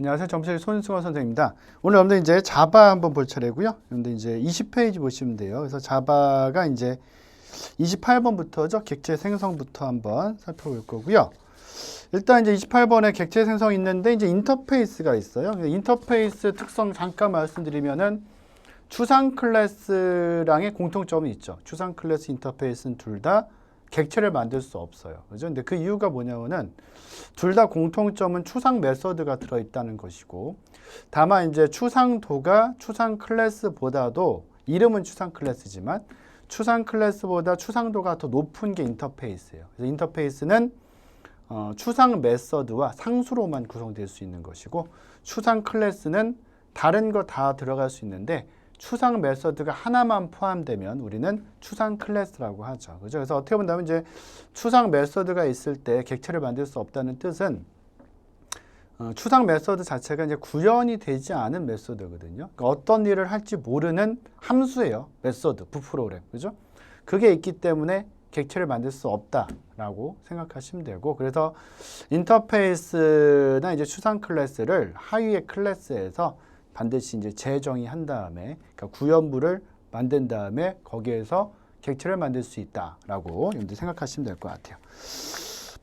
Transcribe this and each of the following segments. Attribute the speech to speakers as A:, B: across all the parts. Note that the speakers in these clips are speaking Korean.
A: 안녕하세요. 점실 손승호 선생님입니다. 오늘 여러분들 이제 자바 한번 볼 차례고요. 여러분들 이제 20페이지 보시면 돼요. 그래서 자바가 이제 28번부터죠. 객체 생성부터 한번 살펴볼 거고요. 일단 이제 28번에 객체 생성 있는데 이제 인터페이스가 있어요. 인터페이스 특성 잠깐 말씀드리면은 추상 클래스랑의 공통점이 있죠. 추상 클래스 인터페이스는 둘 다 객체를 만들 수 없어요. 그죠? 근데 그 이유가 뭐냐면은 둘 다 공통점은 추상 메서드가 들어있다는 것이고, 다만 이제 추상도가 추상 클래스보다도 이름은 추상 클래스지만 추상 클래스보다 추상도가 더 높은 게 인터페이스예요. 그래서 인터페이스는 추상 메서드와 상수로만 구성될 수 있는 것이고, 추상 클래스는 다른 거 다 들어갈 수 있는데 추상 메서드가 하나만 포함되면 우리는 추상 클래스라고 하죠. 그죠? 그래서 어떻게 본다면 이제 추상 메서드가 있을 때 객체를 만들 수 없다는 뜻은 추상 메서드 자체가 이제 구현이 되지 않은 메서드거든요. 그러니까 어떤 일을 할지 모르는 함수예요. 메서드, 부프로그램. 그죠? 그게 있기 때문에 객체를 만들 수 없다라고 생각하시면 되고, 그래서 인터페이스나 이제 추상 클래스를 하위의 클래스에서 반드시 이제 재정의한 다음에, 그러니까 구현부를 만든 다음에 거기에서 객체를 만들 수 있다라고 여러분들 생각하시면 될 것 같아요.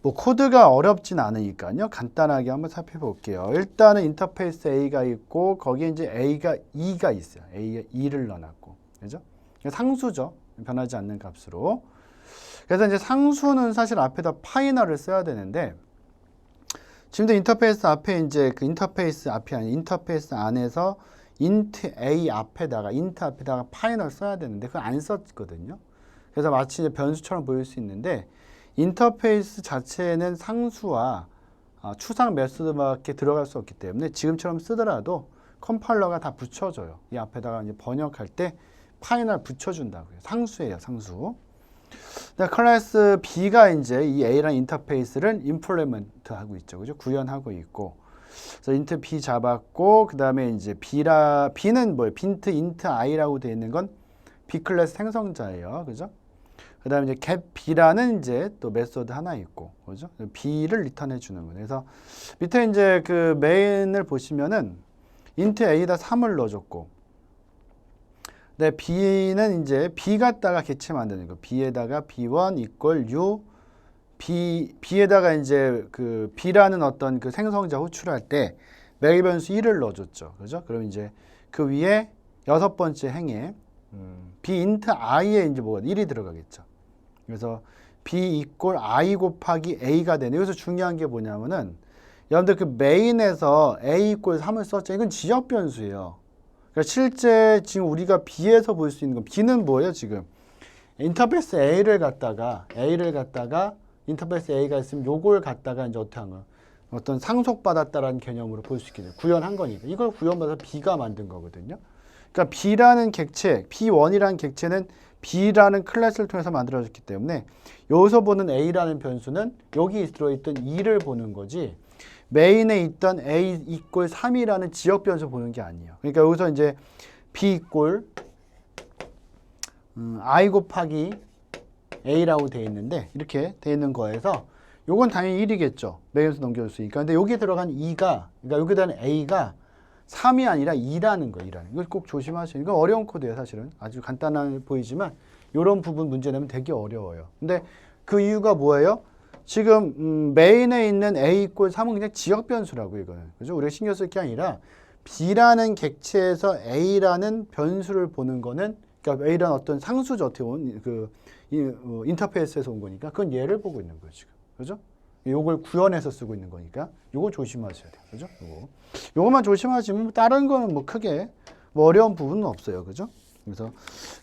A: 뭐 코드가 어렵진 않으니까요. 간단하게 한번 살펴볼게요. 일단은 인터페이스 A가 있고 거기에 이제 A가 2가 있어요. A에 2를 넣어놨고, 그죠? 상수죠. 변하지 않는 값으로. 그래서 이제 상수는 사실 앞에다 파이널을 써야 되는데, 지금도 인터페이스 앞에 이제 그 인터페이스 앞이 아닌 인터페이스 안에서 int a 앞에다가 int 앞에다가 파이널 써야 되는데 그걸 안 썼거든요. 그래서 마치 이제 변수처럼 보일 수 있는데, 인터페이스 자체는 상수와 추상 메소드밖에 들어갈 수 없기 때문에 지금처럼 쓰더라도 컴파일러가 다 붙여줘요. 이 앞에다가 이제 번역할 때 파이널 붙여준다고요. 상수예요, 상수. 클래스 B가 이제 이 A라는 인터페이스를 임플리먼트 하고 있죠. 그죠? 구현하고 있고. 그래서 int B 잡았고, 그 다음에 이제 B는 뭐예요? 빈트 int i라고 되어 있는 건 B 클래스 생성자예요. 그죠? 그 다음에 이제 get B라는 이제 또 메소드 하나 있고, 그죠? B를 리턴해 주는 거예요. 그래서 밑에 이제 그 메인을 보시면은 int A에다 3을 넣어줬고, 네, B는 이제 B 갖다가 객체 만드는 거. B에다가 B1 equal U, B에다가 이제 그 B라는 어떤 그 생성자 호출할 때 매개 변수 1을 넣어줬죠. 그죠? 그럼 이제 그 위에 여섯 번째 행에 B int i에 이제 뭐가 1이 들어가겠죠. 그래서 B equal I 곱하기 A가 되네. 여기서 중요한 게 뭐냐면은 여러분들 그 메인에서 A equal 3을 썼죠. 이건 지역 변수예요. 그러니까 실제 지금 우리가 B에서 볼 수 있는 건 B는 뭐예요, 지금? 인터페이스 A를 갖다가 인터페이스 A가 있으면 요걸 갖다가 이제 어떻게 한 거야? 어떤 상속받았다라는 개념으로 볼 수 있겠네요. 구현한 거니까. 이걸 구현받아서 B가 만든 거거든요. 그러니까 B라는 객체, B1이라는 객체는 B라는 클래스를 통해서 만들어졌기 때문에 여기서 보는 A라는 변수는 여기 들어있던 2를 보는 거지, 메인에 있던 A equal 3이라는 지역 변수 보는 게 아니에요. 그러니까 여기서 이제 B equal I 곱하기 A라고 돼 있는데, 이렇게 돼 있는 거에서 요건 당연히 1이겠죠. 메인에서 넘겨줬으니까. 근데 여기에 들어간 2가, 그러니까 여기에 대한 A가 3이 아니라 2라는 거예요. 2라는. 이걸 꼭 조심하세요. 이건 어려운 코드예요, 사실은. 아주 간단해 보이지만 이런 부분 문제 내면 되게 어려워요. 근데 그 이유가 뭐예요? 지금 메인에 있는 A equal 3은 그냥 지역 변수라고, 이거는. 그죠? 우리가 신경 쓸 게 아니라 B라는 객체에서 A라는 변수를 보는 거는, 그러니까 A라는 어떤 상수죠. 어떻게 보면 그 인터페이스에서 온 거니까 그건 얘를 보고 있는 거예요, 지금. 그죠? 요걸 구현해서 쓰고 있는 거니까 요거 조심하셔야 돼요. 그죠? 요거만 조심하시면 다른 거는 뭐 크게 뭐 어려운 부분은 없어요. 그죠? 그래서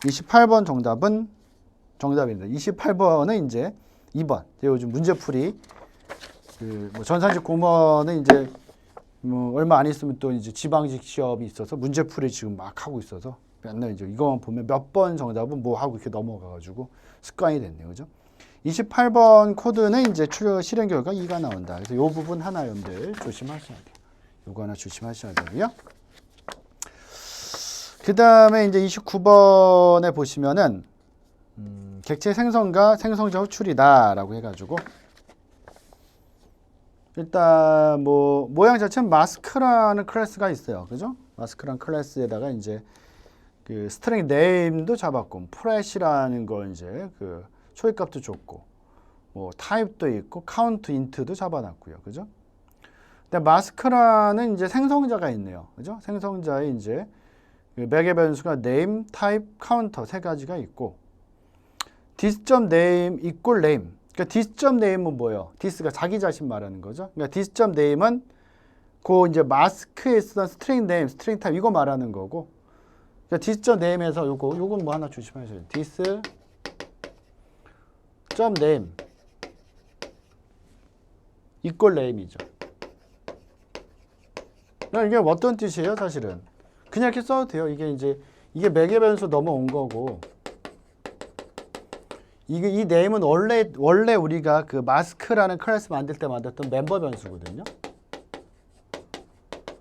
A: 28번 정답입니다. 28번은 이제 2번. 요즘 문제풀이 뭐 전산직 공무원은 이제 뭐 얼마 안 있으면 또 이제 지방직 시험이 있어서 문제풀이 지금 막 하고 있어서 맨날 이제 이거만 보면 몇 번 정답은 뭐 하고 이렇게 넘어가가지고 습관이 됐네요. 그죠? 28번 코드는 이제 실행 결과 2가 나온다. 그래서 이 부분 하나 여러분들 조심하셔야 돼요. 요거 하나 조심하셔야 되고요. 그 다음에 이제 29번에 보시면은 객체 생성과 생성자 호출이다 라고 해가지고 일단 뭐 모양 자체는 마스크라는 클래스가 있어요. 그죠? 마스크라는 클래스에다가 이제 그 스트링 네임도 잡았고 프렛이라는 거 이제 그 초입값도 줬고 뭐 타입도 있고 카운트 인트도 잡아놨고요. 그죠? 근데 마스크라는 이제 생성자가 있네요. 그죠? 생성자에 이제 그 매개 변수가 name, type, counter 세 가지가 있고 this.name equal name. 그러니까 this.name은 뭐예요? this가 자기 자신 말하는 거죠. 그러니까 this.name은 그 이제 마스크에 쓰던 스트링 네임, 스트링 타입 이거 말하는 거고. 그러니까 this.name에서 요건 뭐 하나 조심하셔야 돼요. this.name equal name이죠. 그러니까 이게 어떤 뜻이에요, 사실은? 그냥 이렇게 써도 돼요. 이게 매개 변수 넘어온 거고. 이 name은 원래 우리가 그 마스크라는 클래스 만들 때 만들었던 멤버 변수거든요.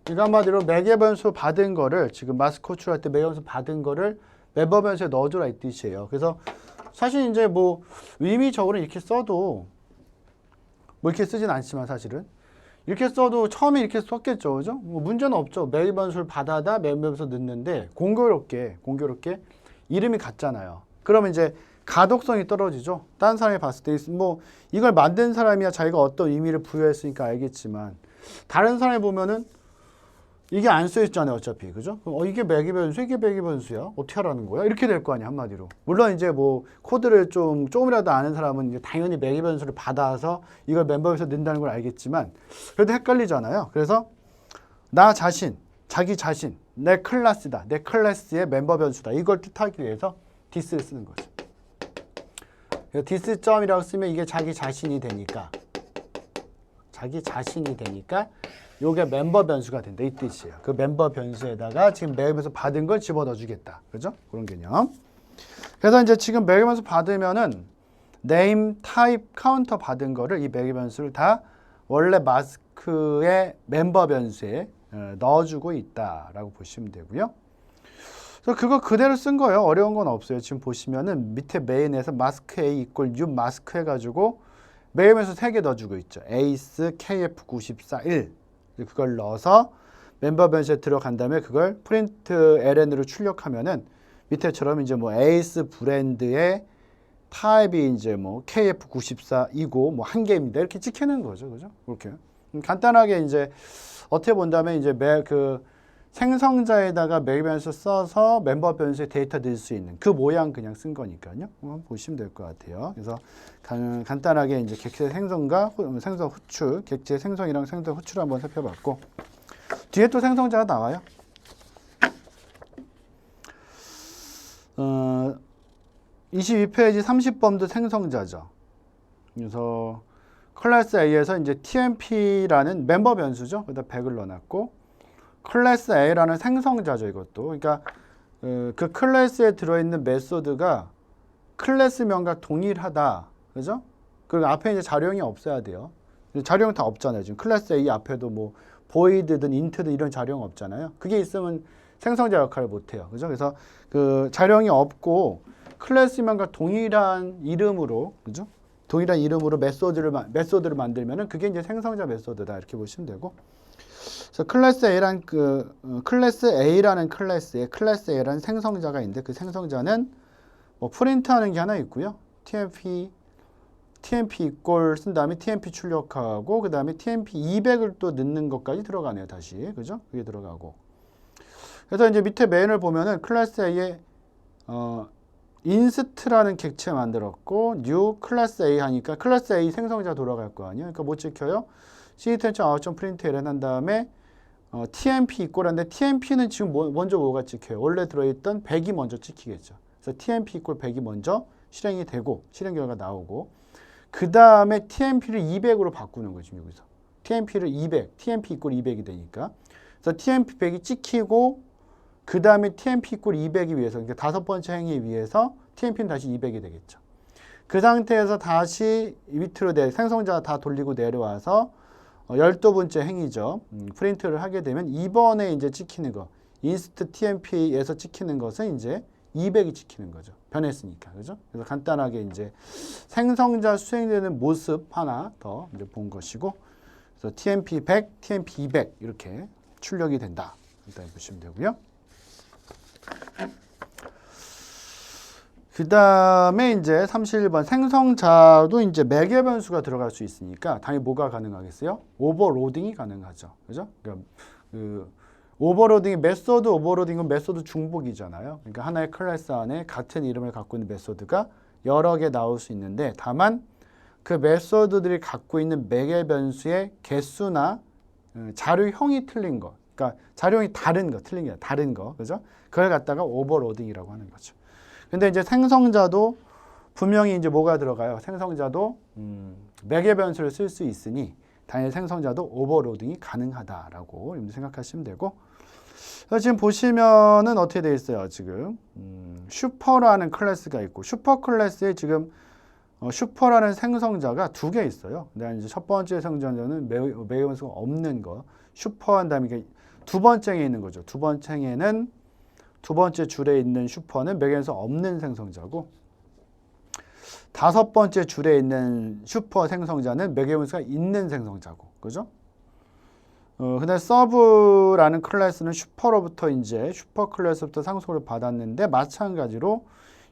A: 그러니까 한마디로 매개 변수 받은 거를 지금 마스크 호출할 때 매개 변수 받은 거를 멤버 변수에 넣어주라 이 뜻이에요. 그래서 사실 이제 뭐 의미적으로 이렇게 써도 뭐 이렇게 쓰진 않지만 사실은 이렇게 써도 처음에 이렇게 썼겠죠, 그죠? 뭐 문제는 없죠. 매개 변수를 받아다 멤버 변수 넣는데 공교롭게 이름이 같잖아요. 그러면 이제 가독성이 떨어지죠. 다른 사람이 봤을 때 뭐 이걸 만든 사람이야 자기가 어떤 의미를 부여했으니까 알겠지만 다른 사람이 보면은 이게 안 써 있잖아요, 어차피. 그죠? 그럼 이게 매개 변수, 이게 매개 변수야. 어떻게 하라는 거야? 이렇게 될 거 아니야, 한마디로. 물론 이제 뭐 코드를 조금이라도 아는 사람은 이제 당연히 매개 변수를 받아서 이걸 멤버에서 넣는다는 걸 알겠지만 그래도 헷갈리잖아요. 그래서 나 자신, 자기 자신, 내 클래스다. 내 클래스의 멤버 변수다. 이걸 뜻하기 위해서 this를 쓰는 거죠. this 점이라고 쓰면 이게 자기 자신이 되니까 요게 멤버 변수가 된다 이 뜻이에요. 그 멤버 변수에다가 지금 매개 변수 받은 걸 집어넣어 주겠다. 그죠? 그런 개념. 그래서 이제 지금 매개 변수 받으면은 name, type, counter 받은 거를 이 매개 변수를 다 원래 마스크의 멤버 변수에 넣어주고 있다라고 보시면 되고요. 그래서 그거 그대로 쓴 거예요. 어려운 건 없어요. 지금 보시면은 밑에 메인에서 마스크 A equal U 마스크 해가지고 매개 변수 3개 넣어주고 있죠. ACE, KF94, 1 그걸 넣어서 멤버 변수에 들어간 다음에 그걸 프린트 ln으로 출력하면은 밑에처럼 이제 뭐 에이스 브랜드의 타입이 이제 뭐 KF94이고 뭐 한 개입니다. 이렇게 찍히는 거죠. 그죠? 그렇게. 간단하게 이제 어떻게 본다면 이제 그 생성자에다가 매개 변수 써서 멤버 변수에 데이터 넣을 수 있는 그 모양 그냥 쓴 거니까요. 한번 보시면 될 것 같아요. 그래서 간단하게 이제 객체 생성과 생성 호출, 객체 생성이랑 생성 호출 한번 살펴봤고 뒤에 또 생성자가 나와요. 22페이지 30번도 생성자죠. 그래서 클래스 A에서 이제 TMP라는 멤버 변수죠. 거기다 100을 넣어놨고 클래스 A라는 생성자죠, 이것도. 그러니까 그 클래스에 들어있는 메소드가 클래스명과 동일하다. 그죠? 그리고 앞에 이제 자료형이 없어야 돼요. 자료형 다 없잖아요. 지금 클래스 A 앞에도 뭐 void든 int든 이런 자료형 없잖아요. 그게 있으면 생성자 역할을 못 해요. 그죠? 그래서 그 자료형이 없고 클래스명과 동일한 이름으로, 그죠? 동일한 이름으로 메소드를 만들면은 그게 이제 생성자 메소드다. 이렇게 보시면 되고. 그래서 클래스 A라는 클래스에 클래스 A라는 생성자가 있는데 그 생성자는 뭐 프린트하는 게 하나 있고요. TMP 이꼴 쓴 다음에 TMP 출력하고 그 다음에 TMP 200을 또 넣는 것까지 들어가네요. 다시 그죠? 그게 들어가고. 그래서 이제 밑에 메인을 보면은 클래스 A에 인스트라는 객체 만들었고 new 클래스 A 하니까 클래스 A 생성자 돌아갈 거 아니에요. 그러니까 못 지켜요. c.out.println 한 다음에 TMP 이꼴한데 TMP는 지금 먼저 뭐가 찍혀요? 원래 들어있던 100이 먼저 찍히겠죠. 그래서 TMP 이꼴 100이 먼저 실행이 되고 실행 결과가 나오고 그 다음에 TMP를 200으로 바꾸는 거죠. 여기서 TMP를 200, TMP 이꼴 200이 되니까 그래서 TMP 100이 찍히고 그 다음에 TMP 이꼴 200이 위해서 그러니까 다섯 번째 행위에 의해서 TMP는 다시 200이 되겠죠. 그 상태에서 다시 밑으로 생성자 다 돌리고 내려와서 12번째 행위죠. 프린트를 하게 되면 이번에 이제 찍히는 거 인스트 TMP에서 찍히는 것은 이제 200이 찍히는 거죠. 변했으니까. 그죠? 그래서 간단하게 이제 생성자 수행되는 모습 하나 더 이제 본 것이고 그래서 TMP 100, TMP 200 이렇게 출력이 된다. 일단 보시면 되고요. 그 다음에 이제 31번 생성자도 이제 매개 변수가 들어갈 수 있으니까 당연히 뭐가 가능하겠어요? 오버로딩이 가능하죠. 그죠? 그러니까 오버로딩이 메소드 오버로딩은 메소드 중복이잖아요. 그러니까 하나의 클래스 안에 같은 이름을 갖고 있는 메소드가 여러 개 나올 수 있는데 다만 그 메소드들이 갖고 있는 매개 변수의 개수나 자료형이 틀린 거. 그러니까 자료형이 다른 거, 틀린 게 아니라 다른 거. 그죠? 그걸 갖다가 오버로딩이라고 하는 거죠. 근데 이제 생성자도 분명히 이제 뭐가 들어가요? 생성자도 매개 변수를 쓸 수 있으니 당연히 생성자도 오버로딩이 가능하다라고 여러분들 생각하시면 되고. 지금 보시면은 어떻게 되어 있어요? 지금 슈퍼라는 클래스가 있고 슈퍼 클래스에 지금 슈퍼라는 생성자가 두 개 있어요. 근데 이제 첫 번째 생성자는 매개 변수가 없는 거. 슈퍼 한 다음에 두 번째에 있는 거죠. 두 번째에는 두 번째 줄에 있는 슈퍼는 매개 변수가 없는 생성자고 다섯 번째 줄에 있는 슈퍼 생성자는 매개 변수가 있는 생성자고. 그죠? 근데 서브라는 클래스는 슈퍼로부터 이제 슈퍼 클래스부터 상속을 받았는데 마찬가지로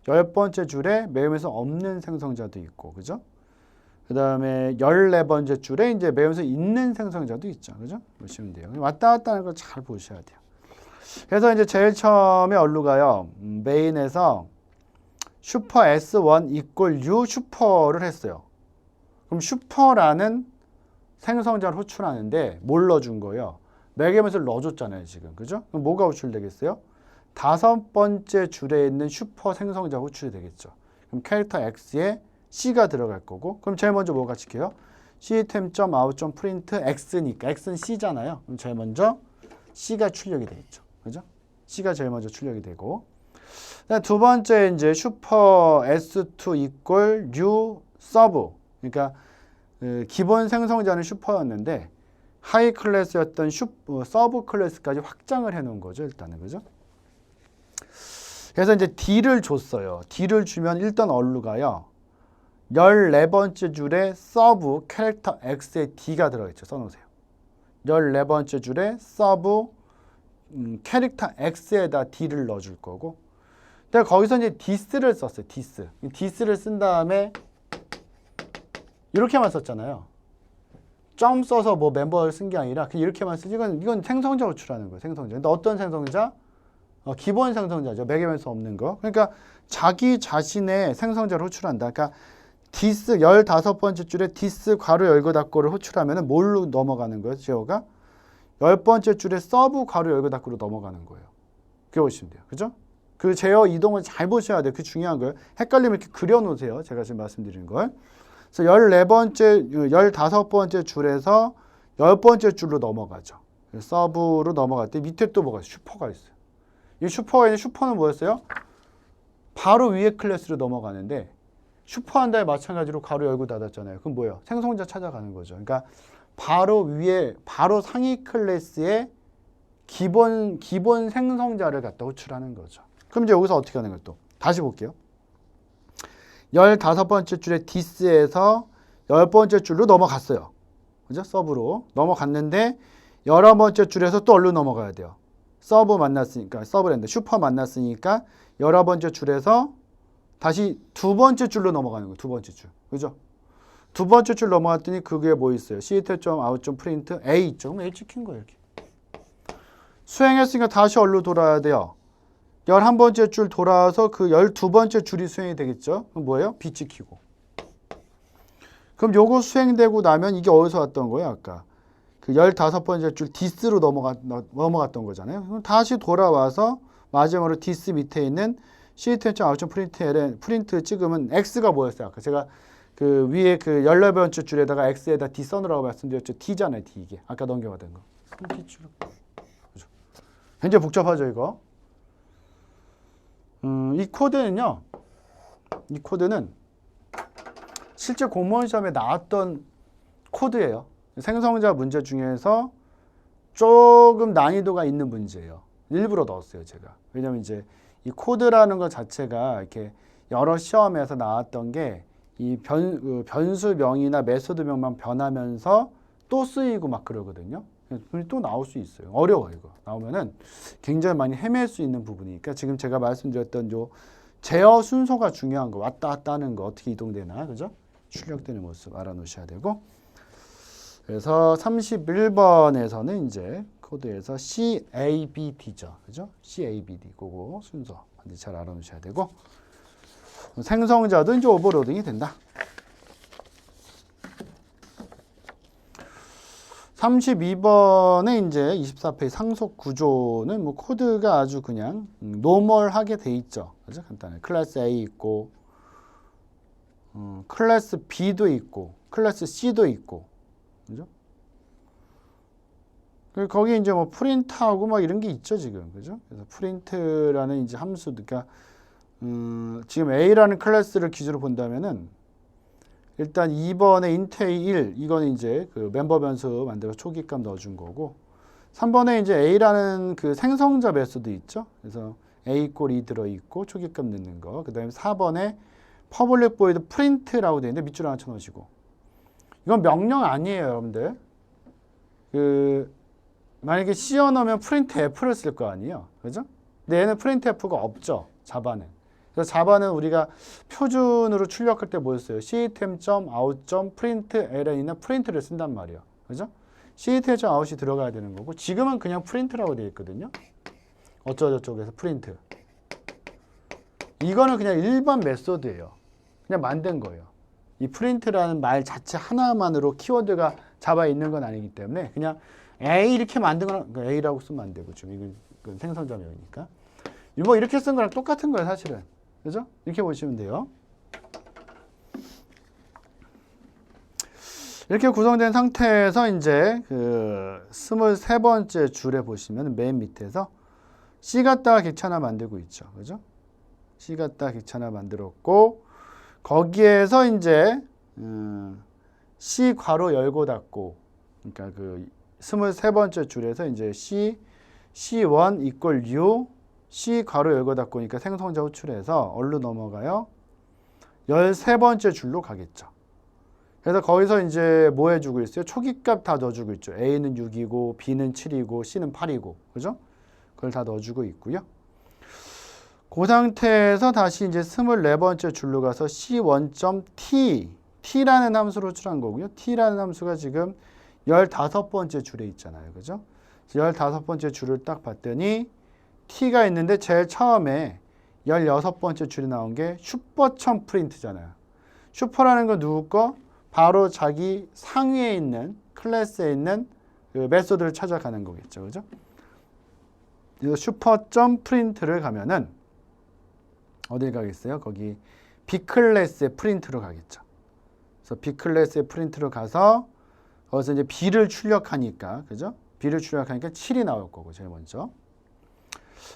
A: 10번째 줄에 매개 변수 없는 생성자도 있고. 그죠? 그 다음에 14번째 줄에 이제 매개 변수 있는 생성자도 있죠. 그죠? 보시면 돼요. 왔다 갔다 하는 걸 잘 보셔야 돼요. 그래서 이제 제일 처음에 얼루가요. 메인에서 슈퍼 S1 equal U 슈퍼를 했어요. 그럼 슈퍼라는 생성자를 호출하는데 뭘 넣어준 거예요? 매개 변수를 넣어줬잖아요, 지금. 그죠? 그럼 뭐가 호출되겠어요? 다섯 번째 줄에 있는 슈퍼 생성자 호출이 되겠죠. 그럼 캐릭터 X에 C가 들어갈 거고, 그럼 제일 먼저 뭐가 찍혀요? system.out.print X니까 X는 C잖아요. 그럼 제일 먼저 C가 출력이 되겠죠. 그죠? C가 제일 먼저 출력이 되고. 두 번째 이제 슈퍼 S2 equal U sub. 그러니까 기본 생성자는 슈퍼였는데 하이 클래스였던 서브 클래스까지 확장을 해 놓은 거죠, 일단은. 그죠? 그래서 이제 D를 줬어요. D를 주면 일단 얼루가요. 14번째 줄에 서브 캐릭터 X에 D가 들어있죠. 써놓으세요. 14번째 줄에 서브 캐릭터 X에다 D를 넣어줄 거고, 근데 거기서 이제 this를 썼어요. this를 쓴 다음에 이렇게만 썼잖아요. 점 써서 뭐 멤버를 쓴 게 아니라 그냥 이렇게만 쓰지. 이건 생성자 호출하는 거예요. 생성자. 근데 어떤 생성자? 기본 생성자죠. 매개 변수 없는 거. 그러니까 자기 자신의 생성자를 호출한다. 그러니까 this 15번째 줄에 this 괄호 열고 닫고를 호출하면은 뭘로 넘어가는 거예요? 제어가 10번째 줄에 서브 괄호 열고 닫고로 넘어가는 거예요. 그게 보시면 돼요. 그죠? 그 제어 이동을 잘 보셔야 돼요. 그게 중요한 거예요. 헷갈리면 이렇게 그려놓으세요. 제가 지금 말씀드리는 걸. 그래서 15번째 줄에서 10번째 줄로 넘어가죠. 서브로 넘어갈 때 밑에 또 뭐가 있어요? 슈퍼가 있어요. 이 슈퍼는 뭐였어요? 바로 위에 클래스로 넘어가는데 슈퍼 한 다음에 마찬가지로 괄호 열고 닫았잖아요. 그럼 뭐예요? 생성자 찾아가는 거죠. 그러니까 바로 위에, 바로 상위 클래스의 기본 생성자를 갖다 호출하는 거죠. 그럼 이제 여기서 어떻게 하는 거예요? 또 다시 볼게요. 15번째 줄에 this에서 10번째 줄로 넘어갔어요. 그죠? 서브로 넘어갔는데 11번째 줄에서 또 얼른 넘어가야 돼요. 서브 만났으니까, 서브랜드 슈퍼 만났으니까 11번째 줄에서 다시 두 번째 줄로 넘어가는 거예요. 두 번째 줄. 그죠? 두 번째 줄 넘어갔더니 그게 뭐 있어요? system.out.print A 있죠? 그럼 A 찍힌 거예요. 이렇게. 수행했으니까 다시 얼른 돌아야 돼요. 11번째 줄 돌아와서 그 12번째 줄이 수행이 되겠죠? 그럼 뭐예요? B 찍히고. 그럼 요거 수행되고 나면 이게 어디서 왔던 거예요? 아까. 그 15번째 줄 this로 넘어갔던 거잖아요. 그럼 다시 돌아와서 마지막으로 this 밑에 있는 system.out.print 찍으면 X가 뭐였어요? 아까 제가 그 위에 그 14번째 줄에다가 X에다 D 써놓으라고 말씀드렸죠. D잖아요. D 이게. 아까 넘겨가던 거. 그죠? 굉장히 복잡하죠, 이거. 이 코드는요. 이 코드는 실제 공무원 시험에 나왔던 코드예요. 생성자 문제 중에서 조금 난이도가 있는 문제예요. 일부러 넣었어요, 제가. 왜냐면 이제 이 코드라는 것 자체가 이렇게 여러 시험에서 나왔던 게 이 변수명이나 메소드명만 변하면서 또 쓰이고 막 그러거든요. 또 나올 수 있어요. 어려워 이거. 나오면은 굉장히 많이 헤맬 수 있는 부분이니까 지금 제가 말씀드렸던 요 제어 순서가 중요한 거, 왔다 갔다 하는 거 어떻게 이동되나, 그죠? 출력되는 모습 알아놓으셔야 되고. 그래서 31번에서는 이제 코드에서 CABD죠, 그죠? CABD 그거 순서 반드시 잘 알아놓으셔야 되고. 생성자도 이제 오버로딩이 된다. 32번에 이제 24페이지 상속 구조는 뭐 코드가 아주 그냥 노멀하게 돼 있죠. 그죠? 간단해. 클래스 A 있고, 클래스 B도 있고, 클래스 C도 있고, 그죠? 거기 이제 뭐 프린트하고 막 이런 게 있죠, 지금. 그죠? 그래서 프린트라는 이제 함수, 그러니까, 지금 A라는 클래스를 기준으로 본다면은 일단 2번에 int A1 이거는 이제 그 멤버 변수 만들어서 초기값 넣어준 거고, 3번에 이제 A라는 그 생성자 메소드 있죠. 그래서 A = 2 들어있고 초기값 넣는 거. 그 다음에 4번에 public void print라고 되어 있는데 밑줄 하나 쳐놓으시고, 이건 명령 아니에요, 여러분들. 그 만약에 C 넣으면 printf를 쓸 거 아니에요, 그죠? 근데 얘는 printf가 없죠, 자바는. 그래서 자바는 우리가 표준으로 출력할 때 뭐였어요? system.out.println이나 print를 쓴단 말이에요. 그죠? system.out이 들어가야 되는 거고, 지금은 그냥 print라고 되어 있거든요. 어쩌고저쩌고에서 print. 이거는 그냥 일반 메소드예요. 그냥 만든 거예요. 이 print라는 말 자체 하나만으로 키워드가 자바에 있는 건 아니기 때문에 그냥 A 이렇게 만든 거는 A라고 쓰면 안 되고, 지금 이건 생성자명이니까. 뭐 이렇게 쓴 거랑 똑같은 거예요, 사실은. 그죠? 이렇게 보시면 돼요. 이렇게 구성된 상태에서 이제 그 23번째 줄에 보시면 맨 밑에서 C 갖다가 객체 하나 만들고 있죠. 그죠? C 갖다가 객체 하나 만들었고, 거기에서 이제 C 괄호 열고 닫고, 그러니까 그 23번째 줄에서 이제 C1 = U C 괄호 열고 닫고니까 생성자 호출해서 어디로 넘어가요? 13번째 줄로 가겠죠. 그래서 거기서 이제 뭐 해주고 있어요? 초기값 다 넣어주고 있죠. A는 6이고 B는 7이고 C는 8이고, 그죠? 그걸 다 넣어주고 있고요. 그 상태에서 다시 이제 24번째 줄로 가서 C1.T T라는 함수로 호출한 거고요. T라는 함수가 지금 15번째 줄에 있잖아요, 그죠? 15번째 줄을 딱 봤더니 T가 있는데 제일 처음에 16번째 줄이 나온 게 슈퍼천 프린트잖아요. 슈퍼라는 건 누구 거? 바로 자기 상위에 있는 클래스에 있는 그 메소드를 찾아가는 거겠죠. 그죠? 그래서 슈퍼점 프린트를 가면은 어딜 가겠어요? 거기 B클래스의 프린트로 가겠죠. 그래서 B클래스의 프린트로 가서 거기서 이제 B를 출력하니까, 그죠? B를 출력하니까 7이 나올 거고, 제일 먼저.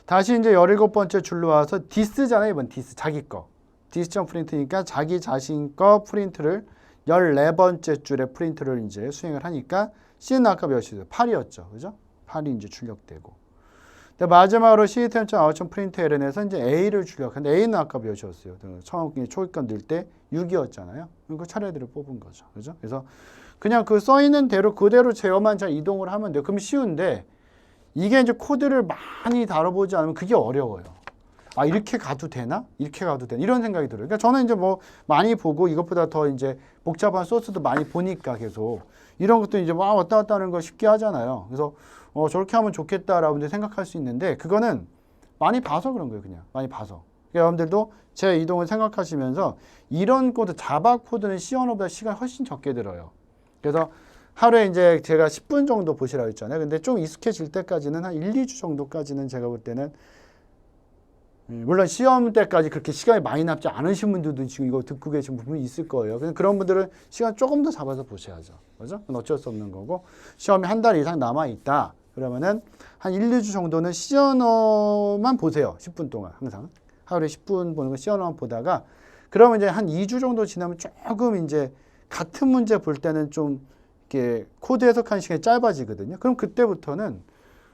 A: 다시 이제 17번째 줄로 와서 this잖아요. 이번 this, 자기 거. this.print니까 자기 자신 거 프린트를 14번째 줄에 프린트를 이제 수행을 하니까 C는 아까 몇이었어요? 8이었죠. 그죠? 8이 이제 출력되고. 근데 마지막으로 system.out.println에서 이제 A를 출력하는데 A는 아까 몇이었어요? 처음 초기값 넣을 때 6이었잖아요. 그 차례대로 뽑은 거죠. 그죠? 그래서 그냥 그 써 있는 대로 그대로 제어만 잘 이동을 하면 돼요. 그럼 쉬운데 이게 이제 코드를 많이 다뤄보지 않으면 그게 어려워요. 아, 이렇게 가도 되나? 이렇게 가도 되나? 이런 생각이 들어요. 그러니까 저는 이제 뭐 많이 보고 이것보다 더 이제 복잡한 소스도 많이 보니까 계속 이런 것도 이제 막 왔다 갔다 하는 거 쉽게 하잖아요. 그래서 저렇게 하면 좋겠다라고 생각할 수 있는데 그거는 많이 봐서 그런 거예요. 그냥 많이 봐서. 그러니까 여러분들도 제 이동을 생각하시면서 이런 코드, 자바 코드는 C 언어보다 시간이 훨씬 적게 들어요. 그래서 하루에 이제 제가 10분 정도 보시라고 했잖아요. 근데 좀 익숙해질 때까지는 한 1, 2주 정도까지는 제가 볼 때는, 물론 시험 때까지 그렇게 시간이 많이 남지 않으신 분들도 지금 이거 듣고 계신 부분이 있을 거예요. 그런 분들은 시간 조금 더 잡아서 보셔야죠. 그죠? 그건 어쩔 수 없는 거고, 시험이 한 달 이상 남아있다. 그러면은 한 1, 2주 정도는 C 언어만 보세요. 10분 동안 항상. 하루에 10분 보는 거 C 언어만 보다가, 그러면 이제 한 2주 정도 지나면 조금 이제 같은 문제 볼 때는 좀 이렇게 코드 해석하는 시간이 짧아지거든요. 그럼 그때부터는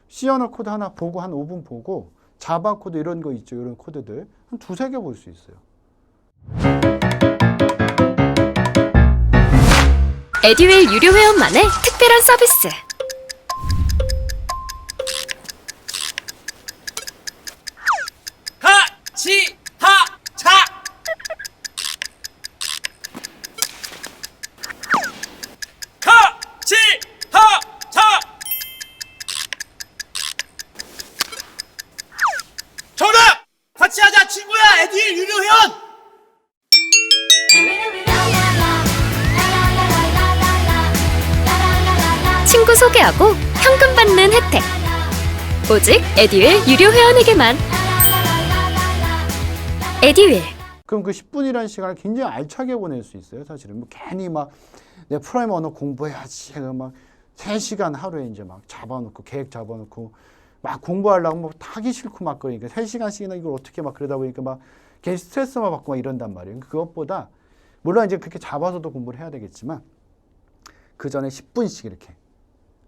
A: C 언어 코드 하나 보고 한 5분 보고 자바 코드 이런 거 있죠. 이런 코드들 한 2-3개 볼 수 있어요.
B: 에듀윌 유료 회원만의 특별한 서비스.
C: 같이 하자. 같이 하자. 정답! 같이 하자 친구야. 에듀윌 유료 회원.
B: 친구 소개하고 현금 받는 혜택. 오직 에듀윌 유료 회원에게만. 에듀윌.
A: 그럼 그 10분이라는 시간을 굉장히 알차게 보낼 수 있어요. 사실은 뭐 괜히 막 내 프라임 언어 공부해야지 해서 막 3시간 하루에 이제 막 잡아놓고 계획 잡아놓고 막 공부하려고 뭐 하기 싫고 막 그러니까 3시간씩이나 이걸 어떻게 막 그러다 보니까 막 괜히 스트레스만 받고 막 이런단 말이에요. 그것보다 물론 이제 그렇게 잡아서도 공부를 해야 되겠지만 그 전에 10분씩 이렇게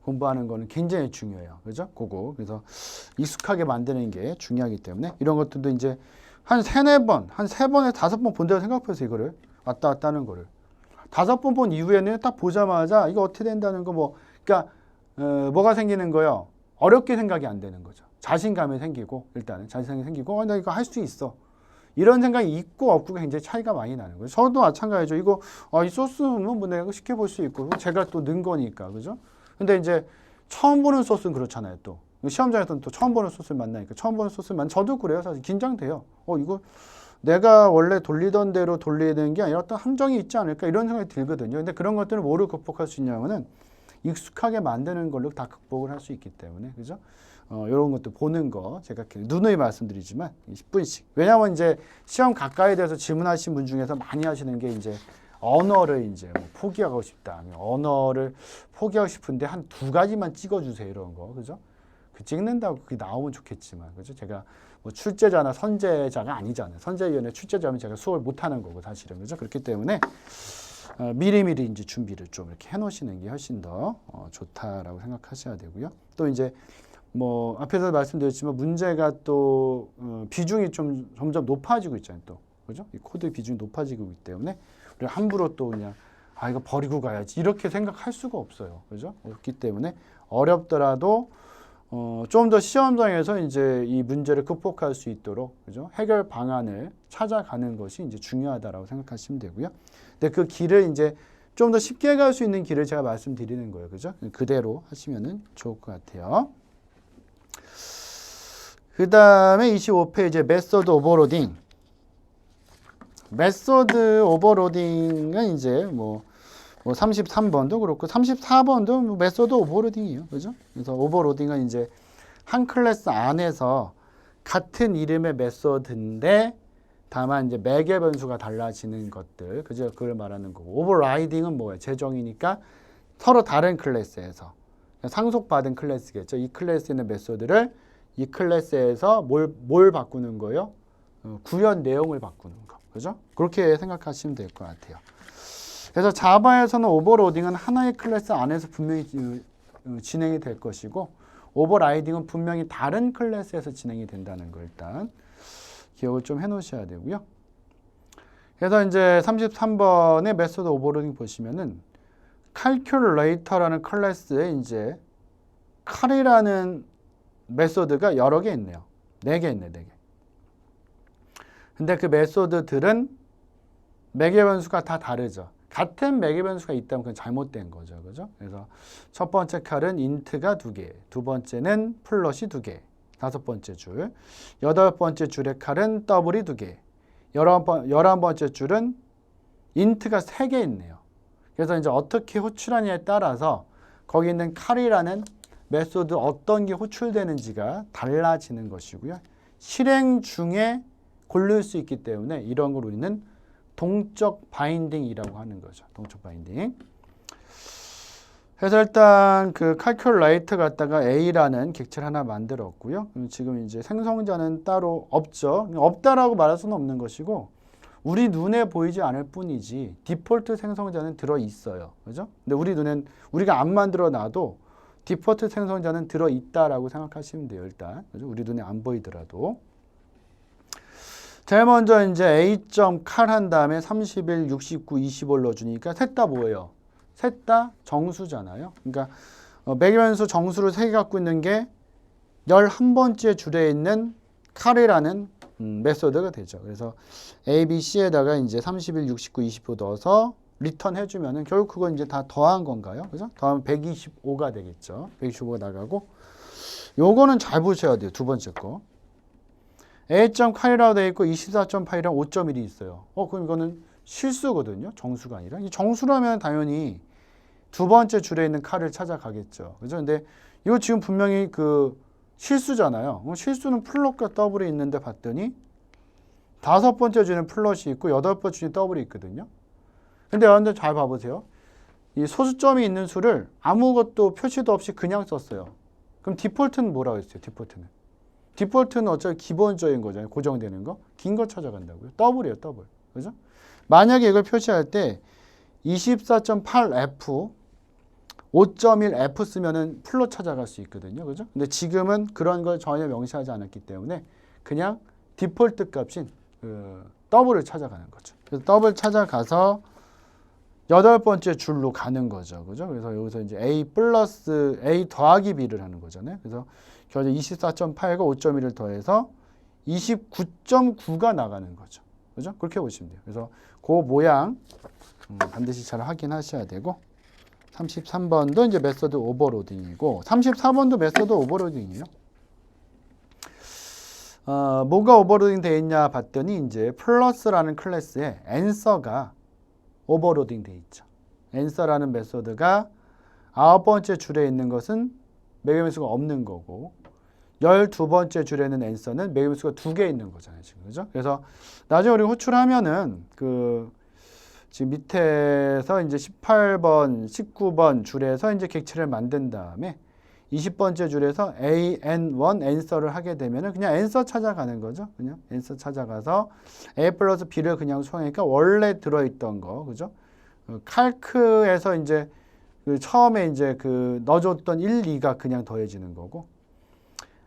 A: 공부하는 거는 굉장히 중요해요. 그죠? 그거. 그래서 익숙하게 만드는 게 중요하기 때문에 이런 것들도 이제 한 3-4번, 한 3번에서 5번 본다고 생각해서 이거를 왔다 갔다 하는 거를 5번 본 이후에는 딱 보자마자 이거 어떻게 된다는 거 뭐 그러니까 뭐가 생기는 거요? 어렵게 생각이 안 되는 거죠. 자신감이 생기고 일단은 자신감이 생기고 나 이거 할 수 있어. 이런 생각이 있고 없고가 굉장히 차이가 많이 나는 거예요. 저도 마찬가지죠. 이거 이 소스는 뭐 내가 쉽게 볼 수 있고 제가 또 는 거니까 그죠? 근데 이제 처음 보는 소스는 그렇잖아요. 또 시험장에서는 또 처음 보는 소스를 만나니까 처음 보는 소스를 저도 그래요. 사실 긴장돼요. 이거 내가 원래 돌리던 대로 돌리는 게 아니라 어떤 함정이 있지 않을까 이런 생각이 들거든요. 근데 그런 것들을 뭐로 극복할 수 있냐면은 익숙하게 만드는 걸로 다 극복을 할 수 있기 때문에 그죠? 이런 것도 보는 거 제가 누누이 말씀드리지만 10분씩. 왜냐하면 이제 시험 가까이 돼서 질문하신 분 중에서 많이 하시는 게 이제 언어를 이제 뭐 포기하고 싶다. 언어를 포기하고 싶은데 한 2가지만 찍어주세요. 이런 거. 그죠? 그 찍는다고 그게 나오면 좋겠지만. 그죠? 제가 뭐 출제자나 선제자가 아니잖아요. 선제위원회 출제자면 제가 수업을 못하는 거고 사실은. 그죠? 그렇기 때문에 미리미리 이제 준비를 좀 이렇게 해놓으시는 게 훨씬 더 좋다라고 생각하셔야 되고요. 또 이제 뭐 앞에서 말씀드렸지만 문제가 또 비중이 좀 점점 높아지고 있잖아요. 또. 그죠? 이 코드 비중이 높아지고 있기 때문에 우리가 함부로 또 그냥 이거 버리고 가야지 이렇게 생각할 수가 없어요. 그죠? 그렇기 때문에 어렵더라도 좀 더 시험장에서 이제 이 문제를 극복할 수 있도록 그죠? 해결 방안을 찾아가는 것이 이제 중요하다라고 생각하시면 되고요. 근데 그 길을 이제 좀 더 쉽게 갈 수 있는 길을 제가 말씀드리는 거예요. 그죠? 그대로 하시면은 좋을 것 같아요. 그 다음에 25페이지 메소드 오버로딩. 메소드 오버로딩은 이제 뭐 33번도 그렇고 34번도 뭐 메소드 오버로딩이에요. 그죠? 그래서 오버로딩은 이제 한 클래스 안에서 같은 이름의 메소드인데 다만 이제 매개 변수가 달라지는 것들. 그죠? 그걸 말하는 거고. 오버라이딩은 뭐예요? 재정이니까 서로 다른 클래스에서 상속받은 클래스겠죠. 이 클래스에 있는 메소드를 이 클래스에서 뭘 바꾸는 거예요? 구현 내용을 바꾸는 거. 그죠? 그렇게 생각하시면 될 것 같아요. 그래서 자바에서는 오버로딩은 하나의 클래스 안에서 분명히 진행이 될 것이고 오버라이딩은 분명히 다른 클래스에서 진행이 된다는 걸 일단 기억을 좀 해놓으셔야 되고요. 그래서 이제 33번의 메소드 오버로딩 보시면은 calculator라는 클래스에 이제 칼이라는 메소드가 여러 개 있네요. 4개 있네, 4개. 근데 그 메소드들은 매개 변수가 다 다르죠. 같은 매개 변수가 있다면 그건 잘못된 거죠. 그죠? 그래서 첫 번째 칼은 인트가 2개, 두 번째는 플롯이 2개, 5번째 줄, 8번째 줄의 칼은 더블이 2개, 11번째 줄은 인트가 3개 있네요. 그래서 이제 어떻게 호출하냐에 따라서 거기 있는 칼이라는 메소드 어떤 게 호출되는지가 달라지는 것이고요. 실행 중에 고를 수 있기 때문에 이런 걸 우리는 동적 바인딩이라고 하는 거죠. 동적 바인딩. 그래서 일단 그 calculator 갖다가 A라는 객체를 하나 만들었고요. 지금 이제 생성자는 따로 없죠. 없다라고 말할 수는 없는 것이고 우리 눈에 보이지 않을 뿐이지 디폴트 생성자는 들어 있어요. 그죠? 근데 우리 눈엔 우리가 안 만들어 놔도 디폴트 생성자는 들어 있다라고 생각하시면 돼요. 일단. 그죠? 우리 눈에 안 보이더라도. 제일 먼저 이제 A.cal 한 다음에 31, 69, 25를 넣어주니까 셋 다 뭐예요? 셋 다 정수잖아요. 그러니까 매개변수 정수를 3개 갖고 있는 게 11번째 줄에 있는 카레라는 메소드가 되죠. 그래서 A, B, C에다가 이제 31, 69, 25 넣어서 리턴 해주면은 결국 그건 이제 다 더한 건가요? 그죠? 더하면 125가 되겠죠. 125가 나가고 요거는 잘 보셔야 돼요. 두 번째 거. A.카레라고 되어 있고 24.8이랑 5.1이 있어요. 그럼 이거는 실수거든요. 정수가 아니라. 이 정수라면 당연히 두 번째 줄에 있는 칼을 찾아가겠죠. 그죠? 근데 이거 지금 분명히 그 실수잖아요. 실수는 플러스과 더블이 있는데 봤더니 5번째 줄에는 플러스이 있고 8번째 줄에 더블이 있거든요. 근데 여러분들 잘 봐보세요. 이 소수점이 있는 수를 아무것도 표시도 없이 그냥 썼어요. 그럼 디폴트는 뭐라고 했어요? 디폴트는 어차피 기본적인 거잖아요. 고정되는 거. 긴 거 찾아간다고요. 더블이에요. 더블. 그죠? 만약에 이걸 표시할 때 24.8F 5.1F 쓰면은 풀로 찾아갈 수 있거든요. 그죠? 근데 지금은 그런 걸 전혀 명시하지 않았기 때문에 그냥 디폴트 값인 더블을 찾아가는 거죠. 그래서 더블 찾아가서 8번째 줄로 가는 거죠. 그죠? 그래서 여기서 이제 A 플러스 A 더하기 B를 하는 거잖아요. 그래서 결국 24.8과 5.1을 더해서 29.9가 나가는 거죠. 그죠? 그렇게 보시면 돼요. 그래서 그 모양 반드시 잘 확인하셔야 되고 33번도 이제 메소드 오버로딩이고 34번도 메소드 오버로딩이에요. 뭐가 오버로딩 되어 있냐 봤더니 이제 플러스라는 클래스에 answer가 오버로딩 되어 있죠. answer라는 메소드가 9번째 줄에 있는 것은 매개변수가 없는 거고 12번째 줄에는 answer는 매개변수가 2개 있는 거잖아요. 지금. 그죠? 그래서 나중에 우리 호출하면은 지금 밑에서 이제 18번, 19번 줄에서 이제 객체를 만든 다음에 20번째 줄에서 AN1 answer를 하게 되면은 그냥 answer 찾아가는 거죠. 그냥 answer 찾아가서 A 플러스 B를 그냥 수행하니까 원래 들어있던 거, 그죠? 칼크에서 이제 처음에 이제 넣어줬던 1, 2가 그냥 더해지는 거고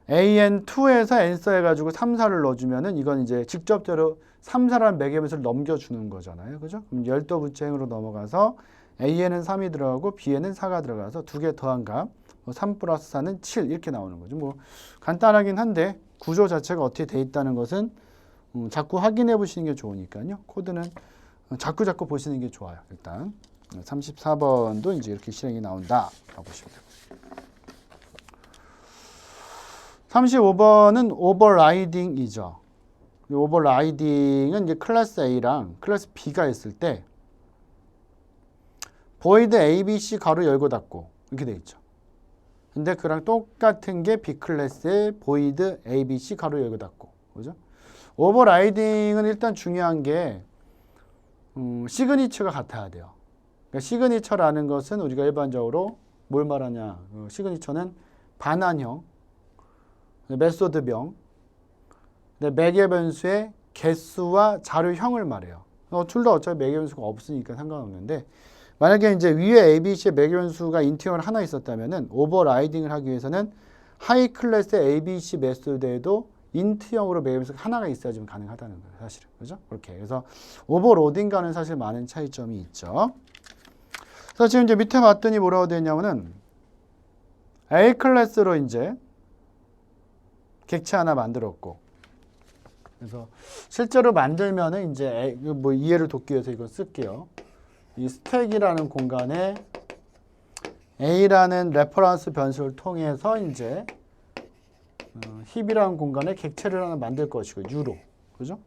A: AN2에서 answer 해가지고 3, 4를 넣어주면은 이건 이제 직접적으로 3, 4라는 매개변수를 넘겨주는 거잖아요. 그죠? 그럼 열도 부채행으로 넘어가서 A에는 3이 들어가고 B에는 4가 들어가서 두 개 더한 값 3 플러스 4는 7 이렇게 나오는 거죠. 뭐 간단하긴 한데 구조 자체가 어떻게 돼 있다는 것은 자꾸 확인해 보시는 게 좋으니까요. 코드는 자꾸 보시는 게 좋아요. 일단 34번도 이제 이렇게 실행이 나온다 라고 보시면 돼요. 35번은 오버라이딩이죠. 오버라이딩은 이제 클래스 A랑 클래스 B가 있을 때 void ABC 가로 열고 닫고 이렇게 돼 있죠. 근데 그랑 똑같은 게 B 클래스의 void ABC 가로 열고 닫고 그죠? 오버라이딩은 일단 중요한 게 시그니처가 같아야 돼요. 그러니까 시그니처라는 것은 우리가 일반적으로 뭘 말하냐? 시그니처는 반환형, 메소드명, 매개변수의 개수와 자료형을 말해요. 둘 다 어차피 매개변수가 없으니까 상관없는데 만약에 이제 위에 ABC의 매개변수가 인티저가 하나 있었다면은 오버라이딩을 하기 위해서는 하이 클래스의 ABC 메소드에도 인트형으로 매개변수가 하나가 있어야지만 가능하다는 거예요, 사실은. 그죠? 그렇게. 그래서 오버로딩과는 사실 많은 차이점이 있죠. 그래서 지금 이제 밑에 봤더니 뭐라고 되어 있냐면은 A 클래스로 이제 객체 하나 만들었고 그래서 실제로 만들면은 이제 뭐 이해를 돕기 위해서 이걸 쓸게요. 이 스택이라는 공간에 A라는 레퍼런스 변수를 통해서 이제 힙이라는 공간에 객체를 하나 만들 것이고 U로 그죠?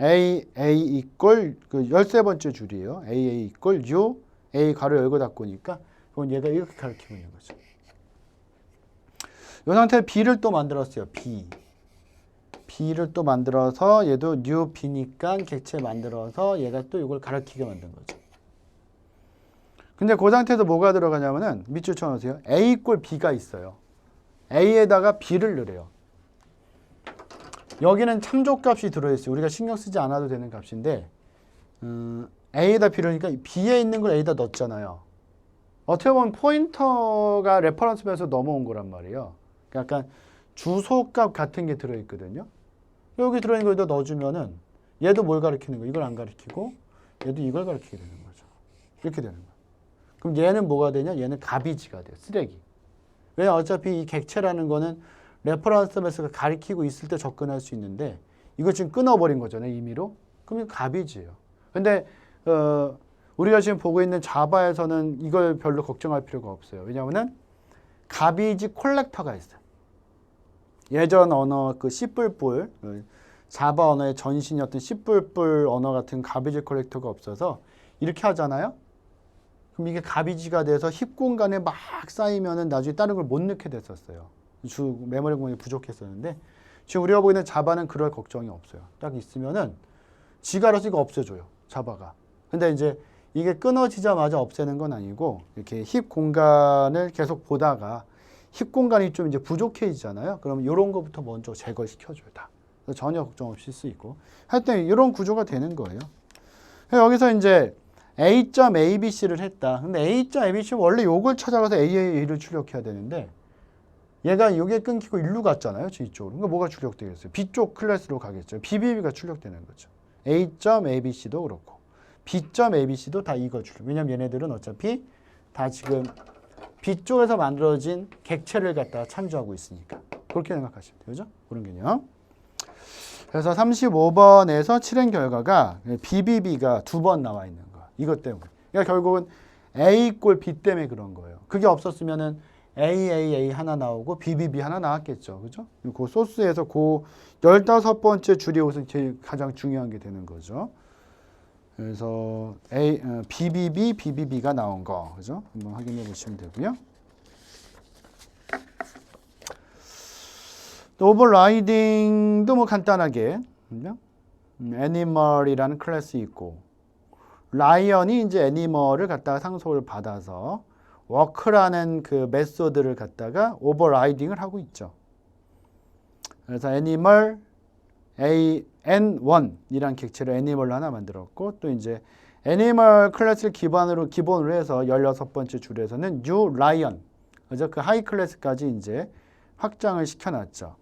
A: A 이꼴 13번째 줄이에요. A 이꼴 U A 가로 열고 닫고니까 그건 얘가 이렇게 가르치고 있는 거죠. 이 상태에 B를 또 만들었어요. B를 또 만들어서 얘도 new B니까 객체 만들어서 얘가 또 이걸 가르치게 만든 거죠. 근데 그 상태에서 뭐가 들어가냐면은 밑줄 쳐놓으세요. A 이꼴 B가 있어요. A에다가 B를 넣으래요. 여기는 참조값이 들어있어요. 우리가 신경 쓰지 않아도 되는 값인데 A에다 B를 넣으니까 B에 있는 걸 A에다 넣었잖아요. 어떻게 보면 포인터가 레퍼런스 변에서 넘어온 거란 말이에요. 약간 주소값 같은 게 들어있거든요. 여기 들어있는 걸 여기다 넣어주면은 얘도 뭘 가리키는 거예요? 이걸 안 가리키고 얘도 이걸 가리키게 되는 거죠. 이렇게 되는 거예요. 그럼 얘는 뭐가 되냐? 얘는 가비지가 돼요. 쓰레기. 왜? 어차피 이 객체라는 거는 레퍼런스 메스가 가리키고 있을 때 접근할 수 있는데 이거 지금 끊어버린 거잖아요. 임의로. 그럼 가비지예요. 근데 우리가 지금 보고 있는 자바에서는 이걸 별로 걱정할 필요가 없어요. 왜냐하면 가비지 콜렉터가 있어요. 예전 언어 그 C++, 자바 언어의 전신이었던 C++ 언어 같은 가비지 콜렉터가 없어서 이렇게 하잖아요. 그럼 이게 가비지가 돼서 힙 공간에 막 쌓이면은 나중에 다른 걸 못 넣게 됐었어요. 주 메모리 공간이 부족했었는데 지금 우리가 보이는 자바는 그럴 걱정이 없어요. 딱 있으면은 지가 알아서 이거 없애줘요. 자바가. 근데 이제 이게 끊어지자마자 없애는 건 아니고 이렇게 힙 공간을 계속 보다가 힙 공간이 좀 이제 부족해지잖아요. 그럼 이런 거부터 먼저 제거시켜줘요. 다. 그래서 전혀 걱정 없이 쓸 수 있고. 하여튼 이런 구조가 되는 거예요. 여기서 이제 A.ABC를 했다. 근데 A.ABC 원래 요걸 찾아가서 AA를 출력해야 되는데 얘가 이게 끊기고 일로 갔잖아요. 이쪽으로. 그러니까 뭐가 출력되겠어요? B쪽 클래스로 가겠죠. BBB가 출력되는 거죠. A.ABC도 그렇고 B.ABC도 다 이거 출력. 왜냐면 얘네들은 어차피 다 지금 B쪽에서 만들어진 객체를 갖다가 참조하고 있으니까. 그렇게 생각하시면 돼요. 그죠? 그런 개념. 그래서 35번에서 칠한 결과가 BBB가 2번 나와 있는 거야. 이것 때문에. 그러니까 결국은 A 꼴 B 때문에 그런 거예요. 그게 없었으면은 AAA 하나 나오고 BBB 하나 나왔겠죠. 그죠? 그 소스에서 그 15번째 줄이 여기서 제일 가장 중요한 게 되는 거죠. 그래서 BBB, BBB가 나온 거. 그죠? 한번 확인해 보시면 되고요. 오버라이딩도 뭐 간단하게 애니멀이라는 클래스 있고 라이언이 이제 애니멀을 갖다가 상속을 받아서 워크라는 그 메소드를 갖다가 오버라이딩을 하고 있죠. 그래서 애니멀 AN1이란 객체를 애니멀로 하나 만들었고 또 이제 애니멀 클래스를 기본으로 해서 16번째 줄에서는 뉴 라이언 그래서 그 하이 클래스까지 이제 확장을 시켜놨죠.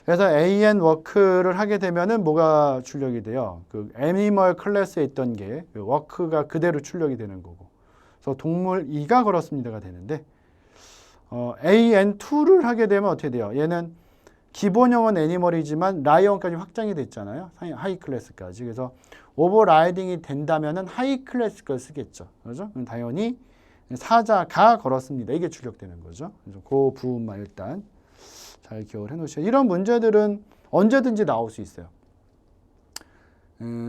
A: 그래서 AN 워크를 하게 되면은 뭐가 출력이 돼요? 그 애니멀 클래스에 있던 게 워크가 그대로 출력이 되는 거고. 그래서 동물 2가 걸었습니다가 되는데 AN2를 하게 되면 어떻게 돼요? 얘는 기본형은 애니멀이지만 라이언까지 확장이 됐잖아요. 하이 클래스까지. 그래서 오버라이딩이 된다면은 하이 클래스 걸 쓰겠죠. 그렇죠? 그럼 당연히 사자가 걸었습니다. 이게 출력되는 거죠. 그래서 그 부분만 일단 잘 기억을 해놓으셔야. 이런 문제들은 언제든지 나올 수 있어요.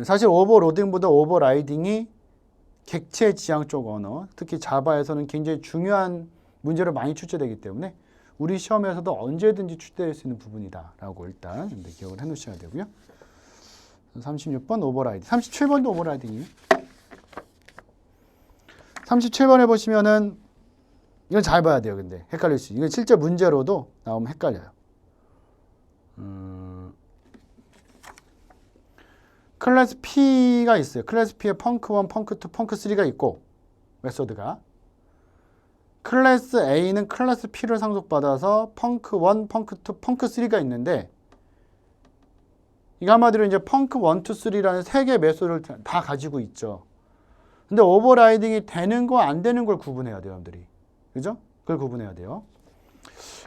A: 사실 오버로딩보다 오버라이딩이 객체 지향 쪽 언어, 특히 자바에서는 굉장히 중요한 문제로 많이 출제되기 때문에 우리 시험에서도 언제든지 출제될 수 있는 부분이다라고 일단 기억을 해놓으셔야 되고요. 36번 오버라이딩, 37번도 오버라이딩이에요. 37번에 보시면은 이건 잘 봐야 돼요. 근데 헷갈릴 수 있어요. 이건 실제 문제로도 나오면 헷갈려요. 클래스 P가 있어요. 클래스 P에 펑크1, 펑크2, 펑크3가 있고 메소드가 클래스 A는 클래스 P를 상속받아서 펑크1, 펑크2, 펑크3가 있는데 이거 한마디로 이제 펑크1, 2, 3라는 세 개의 메소드를 다 가지고 있죠. 근데 오버라이딩이 되는 거 안 되는 걸 구분해야 돼요, 여러분들이. 그죠? 그걸 구분해야 돼요.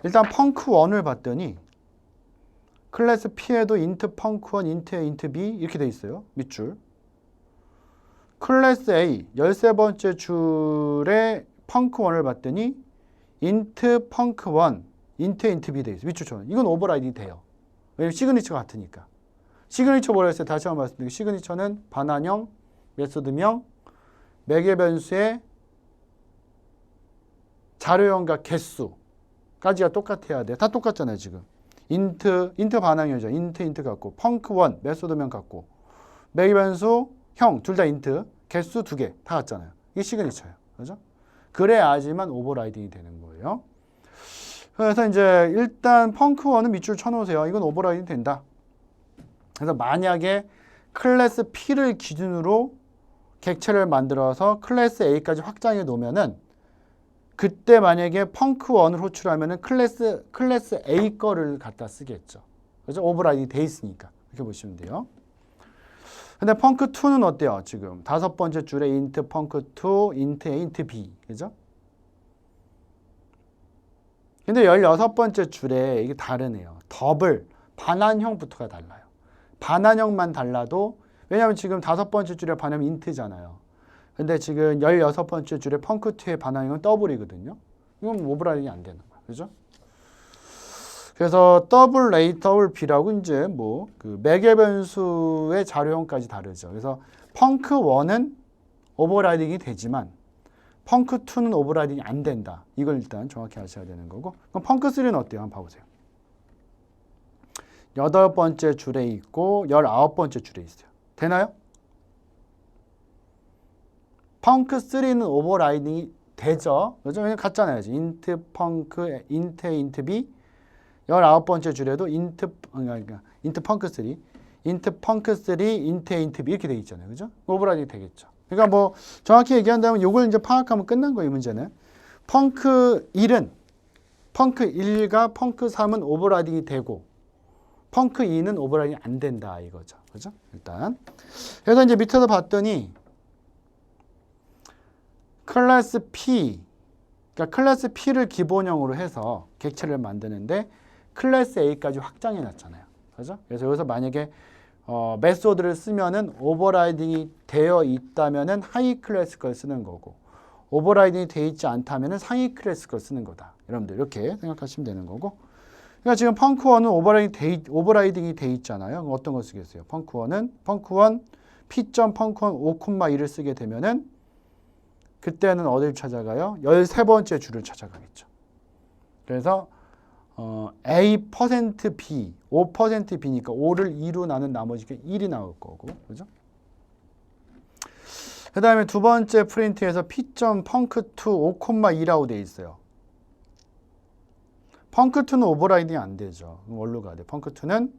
A: 일단 펑크1을 봤더니 클래스 P에도 인트 펑크1, 인트 A, 인트 B 이렇게 돼 있어요. 밑줄. 클래스 A 13번째 줄에 펑크1을 봤더니 인트 펑크1, 인트 A, 인트 B 돼 있어요. 밑줄처럼. 이건 오버라이딩이 돼요. 왜냐면 시그니처가 같으니까. 시그니처 뭐라 했어요? 다시 한번 말씀드리고 시그니처는 반환형, 메소드명, 매개 변수의 자료형과 개수까지가 똑같아야 돼. 다 똑같잖아요, 지금. 인트 반항형이죠. 인트 같고, 펑크1, 메소드명 같고, 매개 변수, 형, 둘 다 인트, 개수 2개, 다 같잖아요. 이게 시그니처예요. 그죠? 그래야지만 오버라이딩이 되는 거예요. 그래서 이제 일단 펑크1은 밑줄 쳐놓으세요. 이건 오버라이딩 된다. 그래서 만약에 클래스 P를 기준으로 객체를 만들어서 클래스 A까지 확장해 놓으면은 그때 만약에 펑크1을 호출하면은 클래스 A 거를 갖다 쓰겠죠. 그죠? 오버라이딩이 돼 있으니까. 이렇게 보시면 돼요. 근데 펑크2는 어때요? 지금 다섯 번째 줄에 int 펑크2, int a, int b. 그죠? 근데 16번째 줄에 이게 다르네요. 더블, 반환형부터가 달라요. 반환형만 달라도, 왜냐하면 지금 다섯 번째 줄에 반환형 int잖아요. 근데 지금 16번째 줄에 펑크2의 반환형은 더블이거든요. 이건 오버라이딩이 안 되는 거야. 그죠? 그래서 더블 A, 더블 B라고 이제 뭐 그 매개 변수의 자료형까지 다르죠. 그래서 펑크1은 오버라이딩이 되지만 펑크2는 오버라이딩이 안 된다. 이걸 일단 정확히 아셔야 되는 거고. 그럼 펑크3는 어때요? 한번 봐보세요. 8번째 줄에 있고 19번째 줄에 있어요. 되나요? 펑크3는 오버라이딩이 되죠. 그죠? 왜냐면 같잖아요. int 펑크, int a, int b 19번째 줄에도 int 펑크3, int 펑크3, int a, int b 이렇게 돼 있잖아요. 그죠? 오버라이딩이 되겠죠. 그러니까 뭐 정확히 얘기한다면 이걸 이제 파악하면 끝난 거예요. 이 문제는. 펑크1은 펑크1과 펑크3은 오버라이딩이 되고 펑크2는 오버라이딩이 안 된다 이거죠. 그죠? 일단. 그래서 이제 밑에서 봤더니 클래스 P, 그러니까 클래스 P를 기본형으로 해서 객체를 만드는데 클래스 A까지 확장해 놨잖아요. 그죠? 그래서 여기서 만약에 메소드를 쓰면은 오버라이딩이 되어 있다면은 하이 클래스 걸 쓰는 거고 오버라이딩이 되어 있지 않다면은 상위 클래스 걸 쓰는 거다. 여러분들 이렇게 생각하시면 되는 거고. 그러니까 지금 펑크1은 오버라이딩이 돼 있잖아요. 그럼 어떤 거 쓰겠어요? 펑크1 P.펑크1 5,2를 쓰게 되면은 그때는 어디를 찾아가요? 13번째 줄을 찾아가겠죠. 그래서 A%B, 5%B니까 5를 2로 나눈 나머지가 1이 나올 거고. 그죠? 그 다음에 두 번째 프린트에서 P.펑크2 5,2라고 돼 있어요. 펑크2는 오버라이딩이 안 되죠. 그럼 어디로 가야 돼? 펑크2는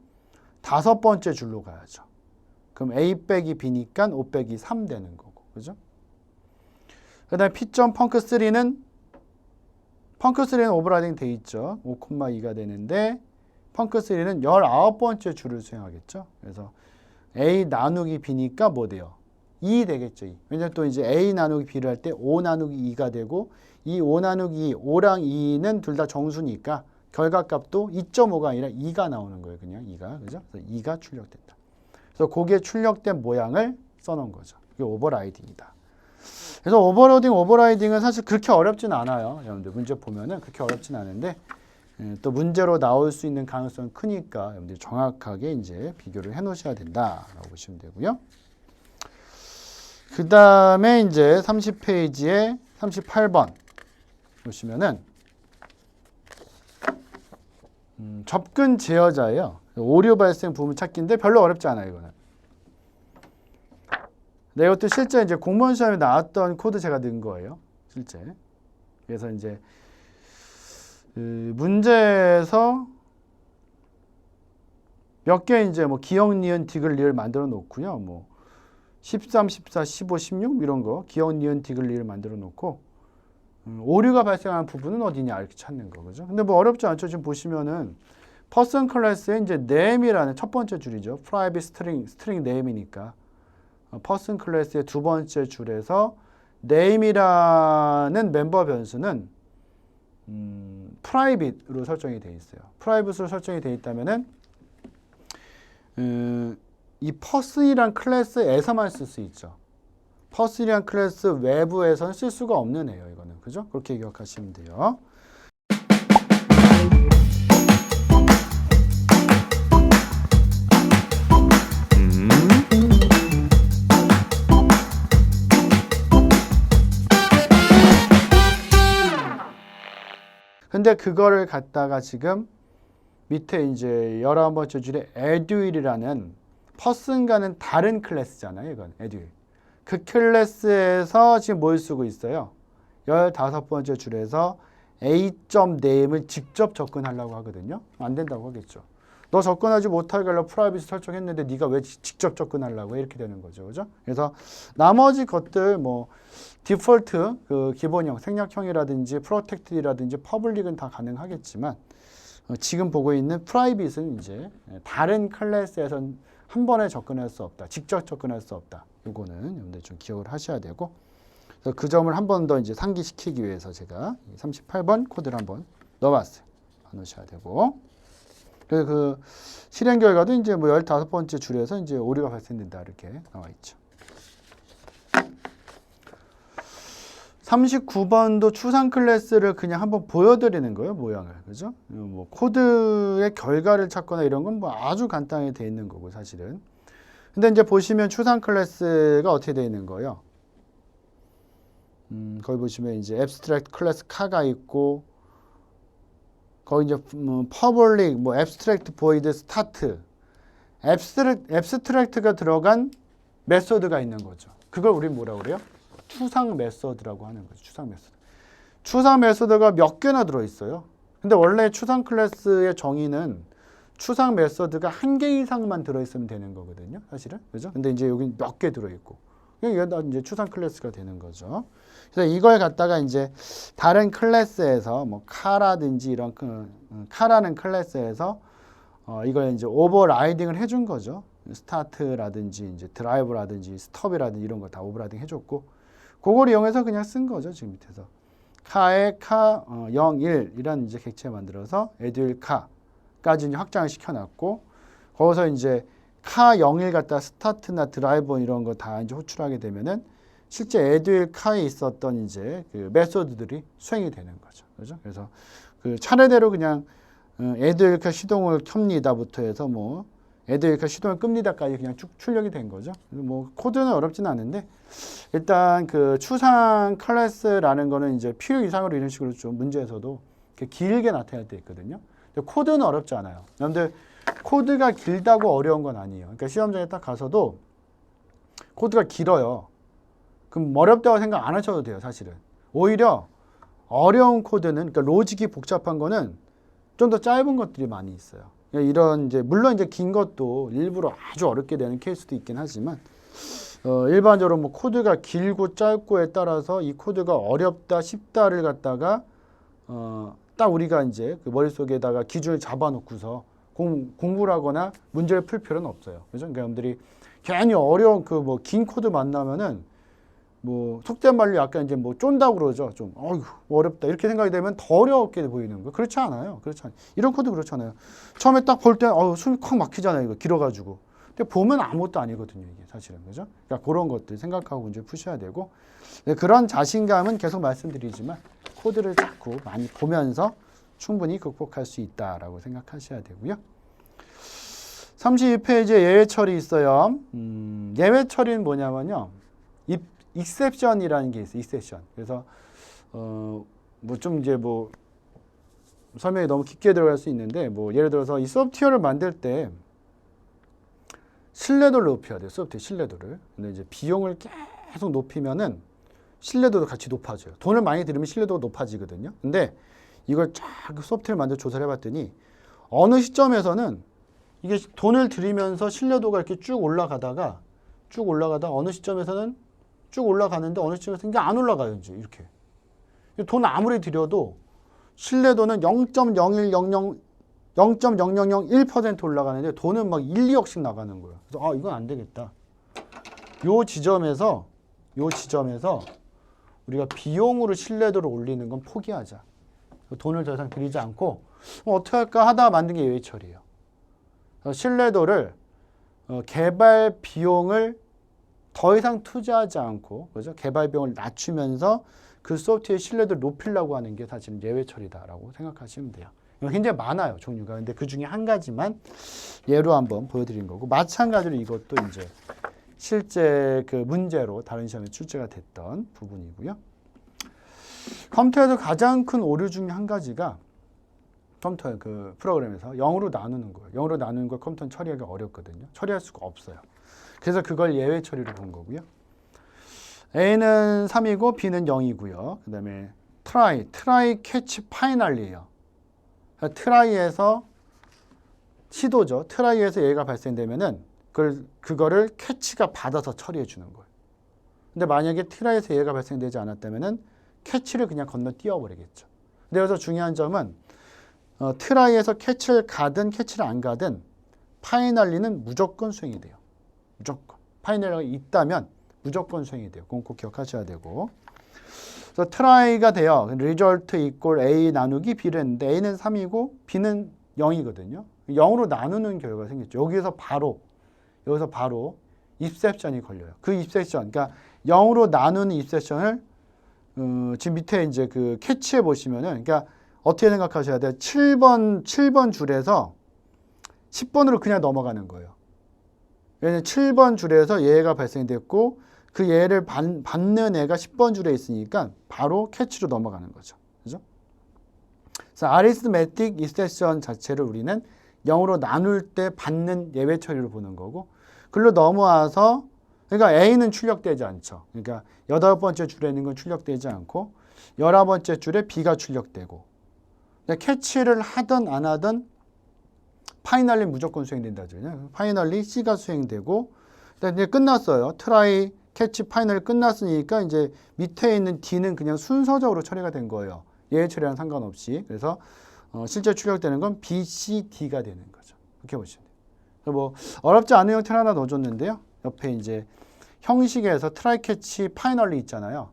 A: 다섯 번째 줄로 가야죠. 그럼 A 빼기 B니까 5 빼기 3 되는 거고. 그죠? 그 다음에 P.펑크3는 오버라이딩 돼 있죠. 5,2가 되는데 펑크3는 19번째 줄을 수행하겠죠. 그래서 A 나누기 B니까 뭐 돼요? 2 되겠죠. 2. 왜냐면 또 이제 A 나누기 B를 할 때 5 나누기 2가 되고 이 5 나누기 2, 5랑 2는 둘 다 정수니까 결과값도 2.5가 아니라 2가 나오는 거예요. 그냥 2가. 그죠? 그래서 2가 출력된다. 그래서 거기에 출력된 모양을 써놓은 거죠. 이게 오버라이딩이다. 그래서 오버라이딩은 사실 그렇게 어렵진 않아요. 여러분들 문제 보면은 그렇게 어렵진 않은데 또 문제로 나올 수 있는 가능성이 크니까 여러분들이 정확하게 이제 비교를 해 놓으셔야 된다라고 보시면 되고요. 그 다음에 이제 30페이지에 38번 보시면은 접근 제어자예요. 오류 발생 부분 찾기인데 별로 어렵지 않아요. 이거는. 네, 이것도 실제 이제 공무원 시험에 나왔던 코드 제가 넣은 거예요. 실제. 그래서 이제 문제에서 몇 개 이제 뭐 기역, 니은, 디귿, 리을 만들어 놓고요. 뭐 13, 14, 15, 16 이런 거 기역, 니은, 디귿, 리을 만들어 놓고 오류가 발생하는 부분은 어디냐 이렇게 찾는 거. 그죠? 근데 뭐 어렵지 않죠. 지금 보시면은 퍼슨 클래스에 이제 name이라는 첫 번째 줄이죠. private string name이니까 퍼슨 클래스의 두 번째 줄에서 name이라는 멤버 변수는 private로 설정이 되어 있어요. private로 설정이 되어 있다면은 이 person이란 클래스에서만 쓸 수 있죠. person이란 클래스 외부에서는 쓸 수가 없는 애예요. 이거는 그죠? 그렇게 기억하시면 돼요. 근데 그거를 갖다가 지금 밑에 이제 11번째 줄에 eduill이라는 person과는 다른 클래스잖아요. 이건 eduill. 그 클래스에서 지금 뭘 쓰고 있어요? 15번째 줄에서 a.name을 직접 접근하려고 하거든요. 안 된다고 하겠죠. 너 접근하지 못하게 하려고 프라이빗 설정했는데 네가 왜 직접 접근하려고 해? 이렇게 되는 거죠. 그죠? 그래서 나머지 것들 뭐 디폴트 그 기본형 생략형이라든지 프로텍트라든지 퍼블릭은 다 가능하겠지만 지금 보고 있는 프라이빗은 이제 다른 클래스에서 한 번에 접근할 수 없다. 직접 접근할 수 없다. 요거는 여러분들 좀 기억을 하셔야 되고, 그래서 그 점을 한 번 더 이제 상기시키기 위해서 제가 38번 코드를 한번 넣어봤어요. 넣으셔야 되고, 그래서 그 실행 결과도 이제 뭐 15번째 줄에서 이제 오류가 발생된다 이렇게 나와 있죠. 39번도 추상 클래스를 그냥 한번 보여드리는 거예요, 모양을. 그죠? 뭐 코드의 결과를 찾거나 이런 건 뭐 아주 간단하게 돼 있는 거고, 사실은. 근데 이제 보시면 추상 클래스가 어떻게 돼 있는 거예요? 거기 보시면 이제 abstract 클래스 카가 있고, 거기 이제 public, 뭐 abstract void start, abstract가 들어간 메소드가 있는 거죠. 그걸 우리 뭐라고 그래요? 추상 메소드라고 하는 거죠. 추상 메소드. 추상 메소드가 몇 개나 들어있어요. 근데 원래 추상 클래스의 정의는 추상 메소드가 한 개 이상만 들어있으면 되는 거거든요. 사실은. 그죠? 근데 이제 여기 몇 개 들어있고. 이게 다 이제 추상 클래스가 되는 거죠. 그래서 이걸 갖다가 이제 다른 클래스에서 뭐 카라든지 이런 카라는 클래스에서 이걸 이제 오버라이딩을 해준 거죠. 스타트라든지 이제 드라이브라든지 스톱이라든지 이런 거 다 오버라이딩 해줬고, 그걸 이용해서 그냥 쓴 거죠. 지금 밑에서 카에 카 0, 1 이런 이제 객체 만들어서 에듀윌 카까지 이제 확장을 시켜놨고, 거기서 이제 카 01 갖다 스타트나 드라이브 이런 거 다 이제 호출하게 되면은 실제 에듀윌 카에 있었던 이제 그 메소드들이 수행이 되는 거죠. 그죠? 그래서 그 차례대로 그냥 에듀윌 카 시동을 켭니다부터 해서 뭐 에듀윌 카 시동을 끕니다까지 그냥 쭉 출력이 된 거죠. 뭐 코드는 어렵진 않은데, 일단 그 추상 클래스라는 거는 이제 필요 이상으로 이런 식으로 좀 문제에서도 이렇게 길게 나타날 때 있거든요. 근데 코드는 어렵지 않아요. 여러분들 코드가 길다고 어려운 건 아니에요. 그러니까 시험장에 딱 가서도 코드가 길어요. 그럼 어렵다고 생각 안 하셔도 돼요, 사실은. 오히려 어려운 코드는, 그러니까 로직이 복잡한 거는 좀 더 짧은 것들이 많이 있어요. 이런 이제 물론 이제 긴 것도 일부러 아주 어렵게 되는 케이스도 있긴 하지만, 일반적으로 뭐 코드가 길고 짧고에 따라서 이 코드가 어렵다 쉽다를 갖다가 딱 우리가 이제 그 머릿속에다가 기준을 잡아놓고서 공부를 하거나 문제를 풀 필요는 없어요. 그죠? 그러니까 여러분들이 괜히 어려운 그 뭐 긴 코드 만나면은 뭐 속된 말로 약간 이제 뭐 쫀다고 그러죠. 좀 어휴 어렵다 이렇게 생각이 되면 더 어렵게 보이는 거예요. 그렇지 않아요. 그렇지 않아요. 이런 코드 그렇잖아요. 처음에 딱 볼 때 숨이 콱 막히잖아요. 이거 길어가지고. 근데 보면 아무것도 아니거든요. 이게 사실은. 그죠? 그러니까 그런 것들 생각하고 문제 푸셔야 되고, 그런 자신감은 계속 말씀드리지만 코드를 자꾸 많이 보면서 충분히 극복할 수 있다라고 생각하셔야 되고요. 32페이지에 예외 처리 있어요. 예외 처리는 뭐냐면요. 익셉션이라는 게 있어요. 익셉션. 그래서 뭐 좀 이제 뭐 설명이 너무 깊게 들어갈 수 있는데, 뭐 예를 들어서 이 소프트웨어를 만들 때 신뢰도를 높여야 돼요. 소프트웨어 신뢰도를. 근데 이제 비용을 계속 높이면은 신뢰도도 같이 높아져요. 돈을 많이 들이면 신뢰도가 높아지거든요. 근데 이걸 쫙 소프트웨어를 만들어 조사를 해봤더니 어느 시점에서는 이게 돈을 들이면서 신뢰도가 이렇게 쭉 올라가다가 어느 시점에서는 쭉 올라가는데 어느 시점에서는 이게 안 올라가요. 이제 이렇게. 돈 아무리 들여도 신뢰도는 0.00001% 올라가는데 돈은 막 1, 2억씩 나가는 거예요. 그래서 이건 안 되겠다. 요 지점에서 우리가 비용으로 신뢰도를 올리는 건 포기하자. 돈을 더 이상 들이지 않고 어떻게 할까 하다가 만든 게 예외 처리예요. 신뢰도를 개발 비용을 더 이상 투자하지 않고, 그죠? 개발 비용을 낮추면서 그 소프트웨어 신뢰도를 높이려고 하는 게 사실은 예외 처리다라고 생각하시면 돼요. 굉장히 많아요, 종류가. 근데 그 중에 한 가지만 예로 한번 보여드린 거고, 마찬가지로 이것도 이제 실제 그 문제로 다른 시험에 출제가 됐던 부분이고요. 컴퓨터에서 가장 큰 오류 중에 한 가지가 컴퓨터 그 프로그램에서 0으로 나누는 거예요. 0으로 나누는 걸 컴퓨터는 처리하기가 어렵거든요. 처리할 수가 없어요. 그래서 그걸 예외 처리로 본 거고요. A는 3이고 B는 0이고요. 그 다음에 트라이 캐치 파이널리에요. 트라이에서 시도죠. 트라이에서 예가 발생되면은 그거를 캐치가 받아서 처리해 주는 거예요. 근데 만약에 트라이에서 예가 발생되지 않았다면은 캐치를 그냥 건너뛰어 버리겠죠. 근데 여기서 중요한 점은 트라이에서 캐치를 가든 캐치를 안 가든 파이널리는 무조건 수행이 돼요. 무조건. 파이널리가 있다면 무조건 수행이 돼요. 그건 꼭 기억하셔야 되고. 그래서 try가 돼요. result equal a 나누기 b를 했는데 a는 3이고 b는 0이거든요. 0으로 나누는 결과가 생겼죠. 여기서 바로 입셉션이 걸려요. 그 입셉션, 그러니까 0으로 나누는 입셉션을 지금 밑에 이제 그 캐치해 보시면은, 그러니까 어떻게 생각하셔야 돼요? 7번 줄에서 10번으로 그냥 넘어가는 거예요. 왜냐면 7번 줄에서 얘가 발생됐고 그 얘를 받는 애가 10번 줄에 있으니까 바로 캐치로 넘어가는 거죠. 그죠? 그래서 arithmetic exception 자체를 우리는 0으로 나눌 때 받는 예외 처리로 보는 거고, 글로 넘어와서, 그러니까 A는 출력되지 않죠. 그러니까 8번째 줄에 있는 건 출력되지 않고 11번째 줄에 B가 출력되고, 캐치를 하든 안 하든 파이널리 무조건 수행된다죠. 파이널리 C가 수행되고, 이제 끝났어요. 트라이, 캐치, 파이널 끝났으니까 이제 밑에 있는 D는 그냥 순서적으로 처리가 된 거예요. 예외 처리랑 상관없이. 그래서 실제 출력되는 건 B, C, D가 되는 거죠. 이렇게 보시면 돼요. 그래서 뭐 어렵지 않은 형태를 하나 넣어줬는데요. 옆에 이제 형식에서 트라이, 캐치, 파이널리 있잖아요.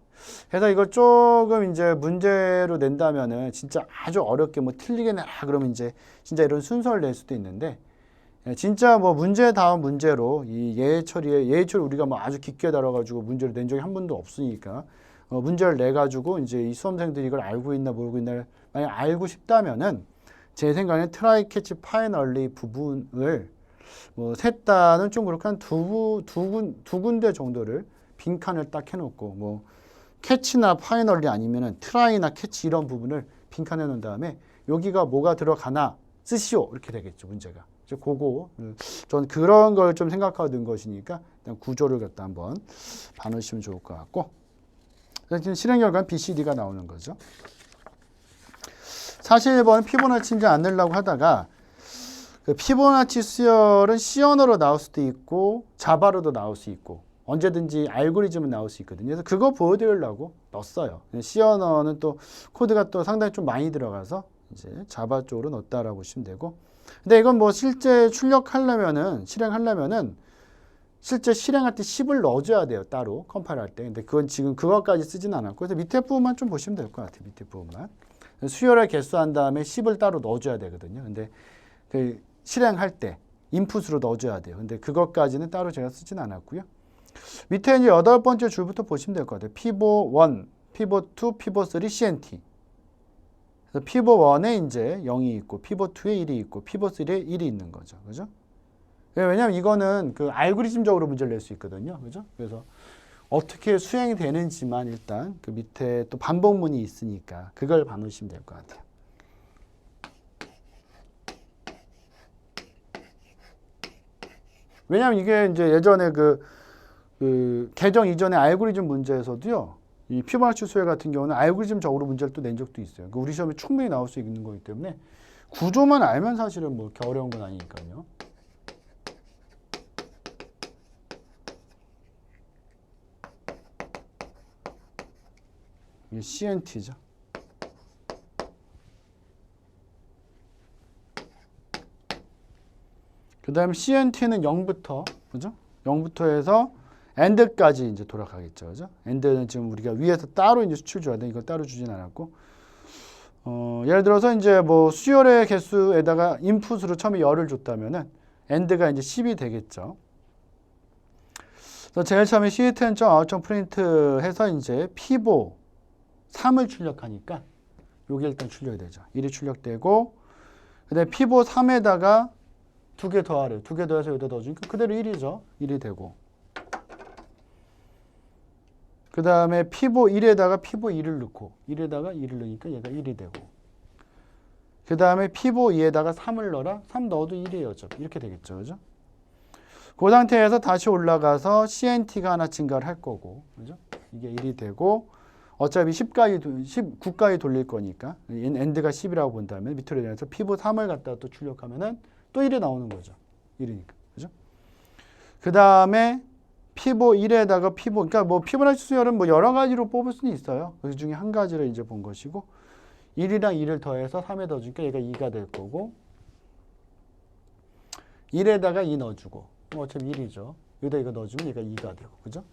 A: 그래서 이걸 조금 이제 문제로 낸다면은 진짜 아주 어렵게 뭐 틀리게 내라 그러면 이제 진짜 이런 순서를 낼 수도 있는데, 진짜 뭐 문제 다음 문제로 이 예외 처리 우리가 뭐 아주 깊게 다뤄가지고 문제를 낸 적이 한 번도 없으니까 문제를 내 가지고 이제 이 수험생들이 이걸 알고 있나 모르고 있나 만약 알고 싶다면은 제 생각에는 트라이, 캐치, 파이널리 부분을 뭐 셋 다는 좀 그렇고 한 두 군데 정도를 빈칸을 딱 해놓고, 뭐 캐치나 파이널리 아니면은 트라이나 캐치 이런 부분을 빈칸해 놓은 다음에 여기가 뭐가 들어가나 쓰시오 이렇게 되겠죠, 문제가. 그거 전 그런 걸 좀 생각하고 든 것이니까 일단 구조를 갖다 한번 봐놓으시면 좋을 것 같고, 지금 실행 결과는 B, C, D가 나오는 거죠. 사실 1번은 피보나치 이제 안 넣으려고 하다가 그 피보나치 수열은 C 언어로 나올 수도 있고 자바로도 나올 수 있고 언제든지 알고리즘은 나올 수 있거든요. 그래서 그거 보여드리려고 넣었어요. C 언어는 또 코드가 또 상당히 좀 많이 들어가서 이제 자바 쪽으로 넣었다라고 보시면 되고, 근데 이건 뭐 실제 실행하려면은 실제 실행할 때 10을 넣어줘야 돼요. 따로 컴파일 할 때. 근데 그건 지금 그것까지 쓰진 않았고, 그래서 밑에 부분만 좀 보시면 될 것 같아요. 밑에 부분만. 수열을 개수한 다음에 10을 따로 넣어줘야 되거든요. 근데 그 실행할 때 인풋으로 넣어줘야 돼요. 근데 그것까지는 따로 제가 쓰진 않았고요. 밑에 이제 8번째 줄부터 보시면 될 것 같아요. 피보 1, 피보 2, 피보 3, CNT. 그래서 피보 1에 이제 0이 있고, 피보 2에 1이 있고, 피보 3에 1이 있는 거죠. 그죠? 왜냐하면 이거는 그 알고리즘적으로 문제를 낼 수 있거든요. 그죠? 그래서 어떻게 수행이 되는지만 일단 그 밑에 또 반복문이 있으니까 그걸 봐놓으시면 될 것 같아요. 왜냐하면 이게 이제 예전에 그 개정 이전의 알고리즘 문제에서도요, 이 피보나치 수열 같은 경우는 알고리즘적으로 문제를 또 낸 적도 있어요. 우리 시험에 충분히 나올 수 있는 거기 때문에 구조만 알면 사실은 뭐 이렇게 어려운 건 아니니까요. 이게 CNT죠. 그 다음에 CNT는 0부터, 그죠? 0부터 해서 AND까지 이제 돌아가겠죠. 그죠? AND는 지금 우리가 위에서 따로 이제 수출 줘야 돼. 이걸 따로 주진 않았고. 예를 들어서 이제 뭐 수열의 개수에다가 인풋으로 처음에 열을 줬다면은 AND가 이제 10이 되겠죠. 그래서 제일 처음에 C10.out.print 해서 이제 피보 3을 출력하니까 요게 일단 출력이 되죠. 1이 출력되고, 그 다음에 피보 3에다가 2개 더하래요. 2개 더해서 여기다 넣어주니까 그대로 1이죠. 1이 되고, 그 다음에 피보 1에다가 피보 2를 넣고 1에다가 2를 넣으니까 얘가 1이 되고, 그 다음에 피보 2에다가 3을 넣어라. 3 넣어도 1이에요. 이렇게 되겠죠. 그죠? 그 상태에서 다시 올라가서 CNT가 하나 증가를 할 거고, 그죠? 이게 1이 되고, 어차피 9까지 돌릴 거니까 AND가 10이라고 본다면 밑으로 내려서 피보 3을 갖다가 또 출력하면은 또 1이 나오는 거죠. 1이니까. 그죠? 그 다음에 피보 1에다가 피보, 그러니까 뭐 피보나치 수열은 뭐 여러 가지로 뽑을 수는 있어요. 그 중에 한 가지를 이제 본 것이고, 1이랑 2를 더해서 3에 넣어주니까 얘가 2가 될 거고, 1에다가 2 넣어주고 어차피 1이죠. 여기다 이거 넣어주면 얘가 2가 되고 그죠?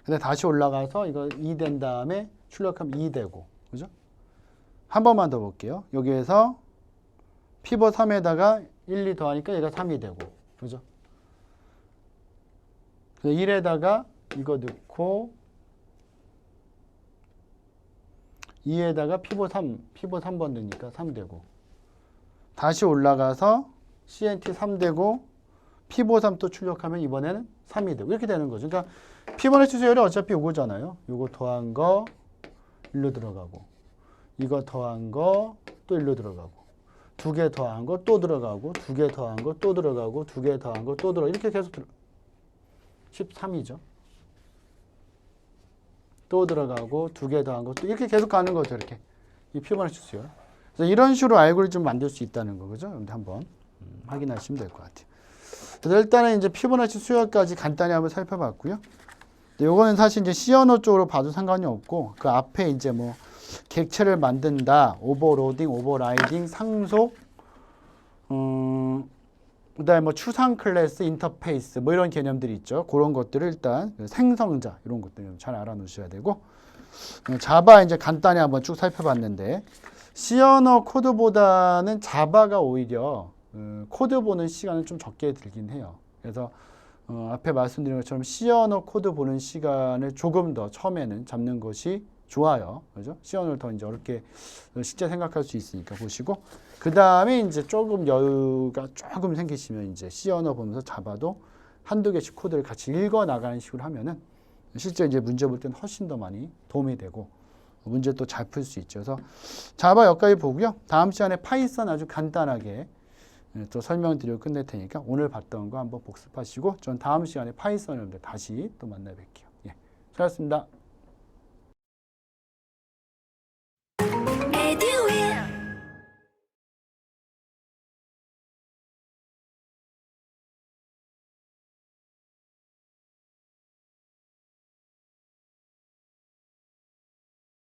A: 근데 다시 올라가서 이거 2 된 다음에 출력하면 2 되고 그죠? 한 번만 더 볼게요. 여기에서 피벗 3에다가 1, 2 더하니까 얘가 3이 되고 그죠? 1에다가 이거 넣고 2에다가 피벗 3번 넣으니까 3 되고 다시 올라가서 CNT 3 되고 피벗 3 또 출력하면 이번에는 3이 되고 이렇게 되는 거죠. 그러니까 피보나치 수열이 어차피 요거잖아요. 요거 더한 거 1로 들어가고 이거 더한 거 또 1로 들어가고 2개 더한 거 또 들어가고 2개 더한 거 또 들어가고 2개 더한 거 또 들어가고 이렇게 계속 13이죠. 또 들어가고 2개 더한 거 또 이렇게 계속 가는 거죠. 이렇게 이 피보나치 수열. 그래서 이런 식으로 알고리즘 만들 수 있다는 거죠. 한번 확인하시면 될 것 같아요. 그래서 일단은 이제 피보나치 수열까지 간단히 한번 살펴봤고요. 요거는 사실 이제 C 언어 쪽으로 봐도 상관이 없고 그 앞에 이제 뭐 객체를 만든다, 오버로딩, 오버라이딩, 상속, 그다음에 뭐 추상 클래스, 인터페이스 뭐 이런 개념들이 있죠. 그런 것들을 일단 생성자 이런 것들 잘 알아놓으셔야 되고 자바 이제 간단히 한번 쭉 살펴봤는데 C 언어 코드보다는 자바가 오히려 코드 보는 시간은 좀 적게 들긴 해요. 그래서 앞에 말씀드린 것처럼 C 언어 코드 보는 시간을 조금 더 처음에는 잡는 것이 좋아요. 그죠? C 언어를 더 이제 어렵게 실제 생각할 수 있으니까 보시고 그 다음에 이제 조금 여유가 조금 생기시면 이제 C 언어 보면서 자바도 한두 개씩 코드를 같이 읽어 나가는 식으로 하면은 실제 이제 문제 볼 때는 훨씬 더 많이 도움이 되고 문제 또 잘 풀 수 있죠. 그래서 자바 여기까지 보고요. 다음 시간에 파이썬 아주 간단하게 또 설명드리고 끝낼 테니까 오늘 봤던 거 한번 복습하시고 전 다음 시간에 파이썬을 다시 또 만나 뵐게요. 예, 수고하셨습니다.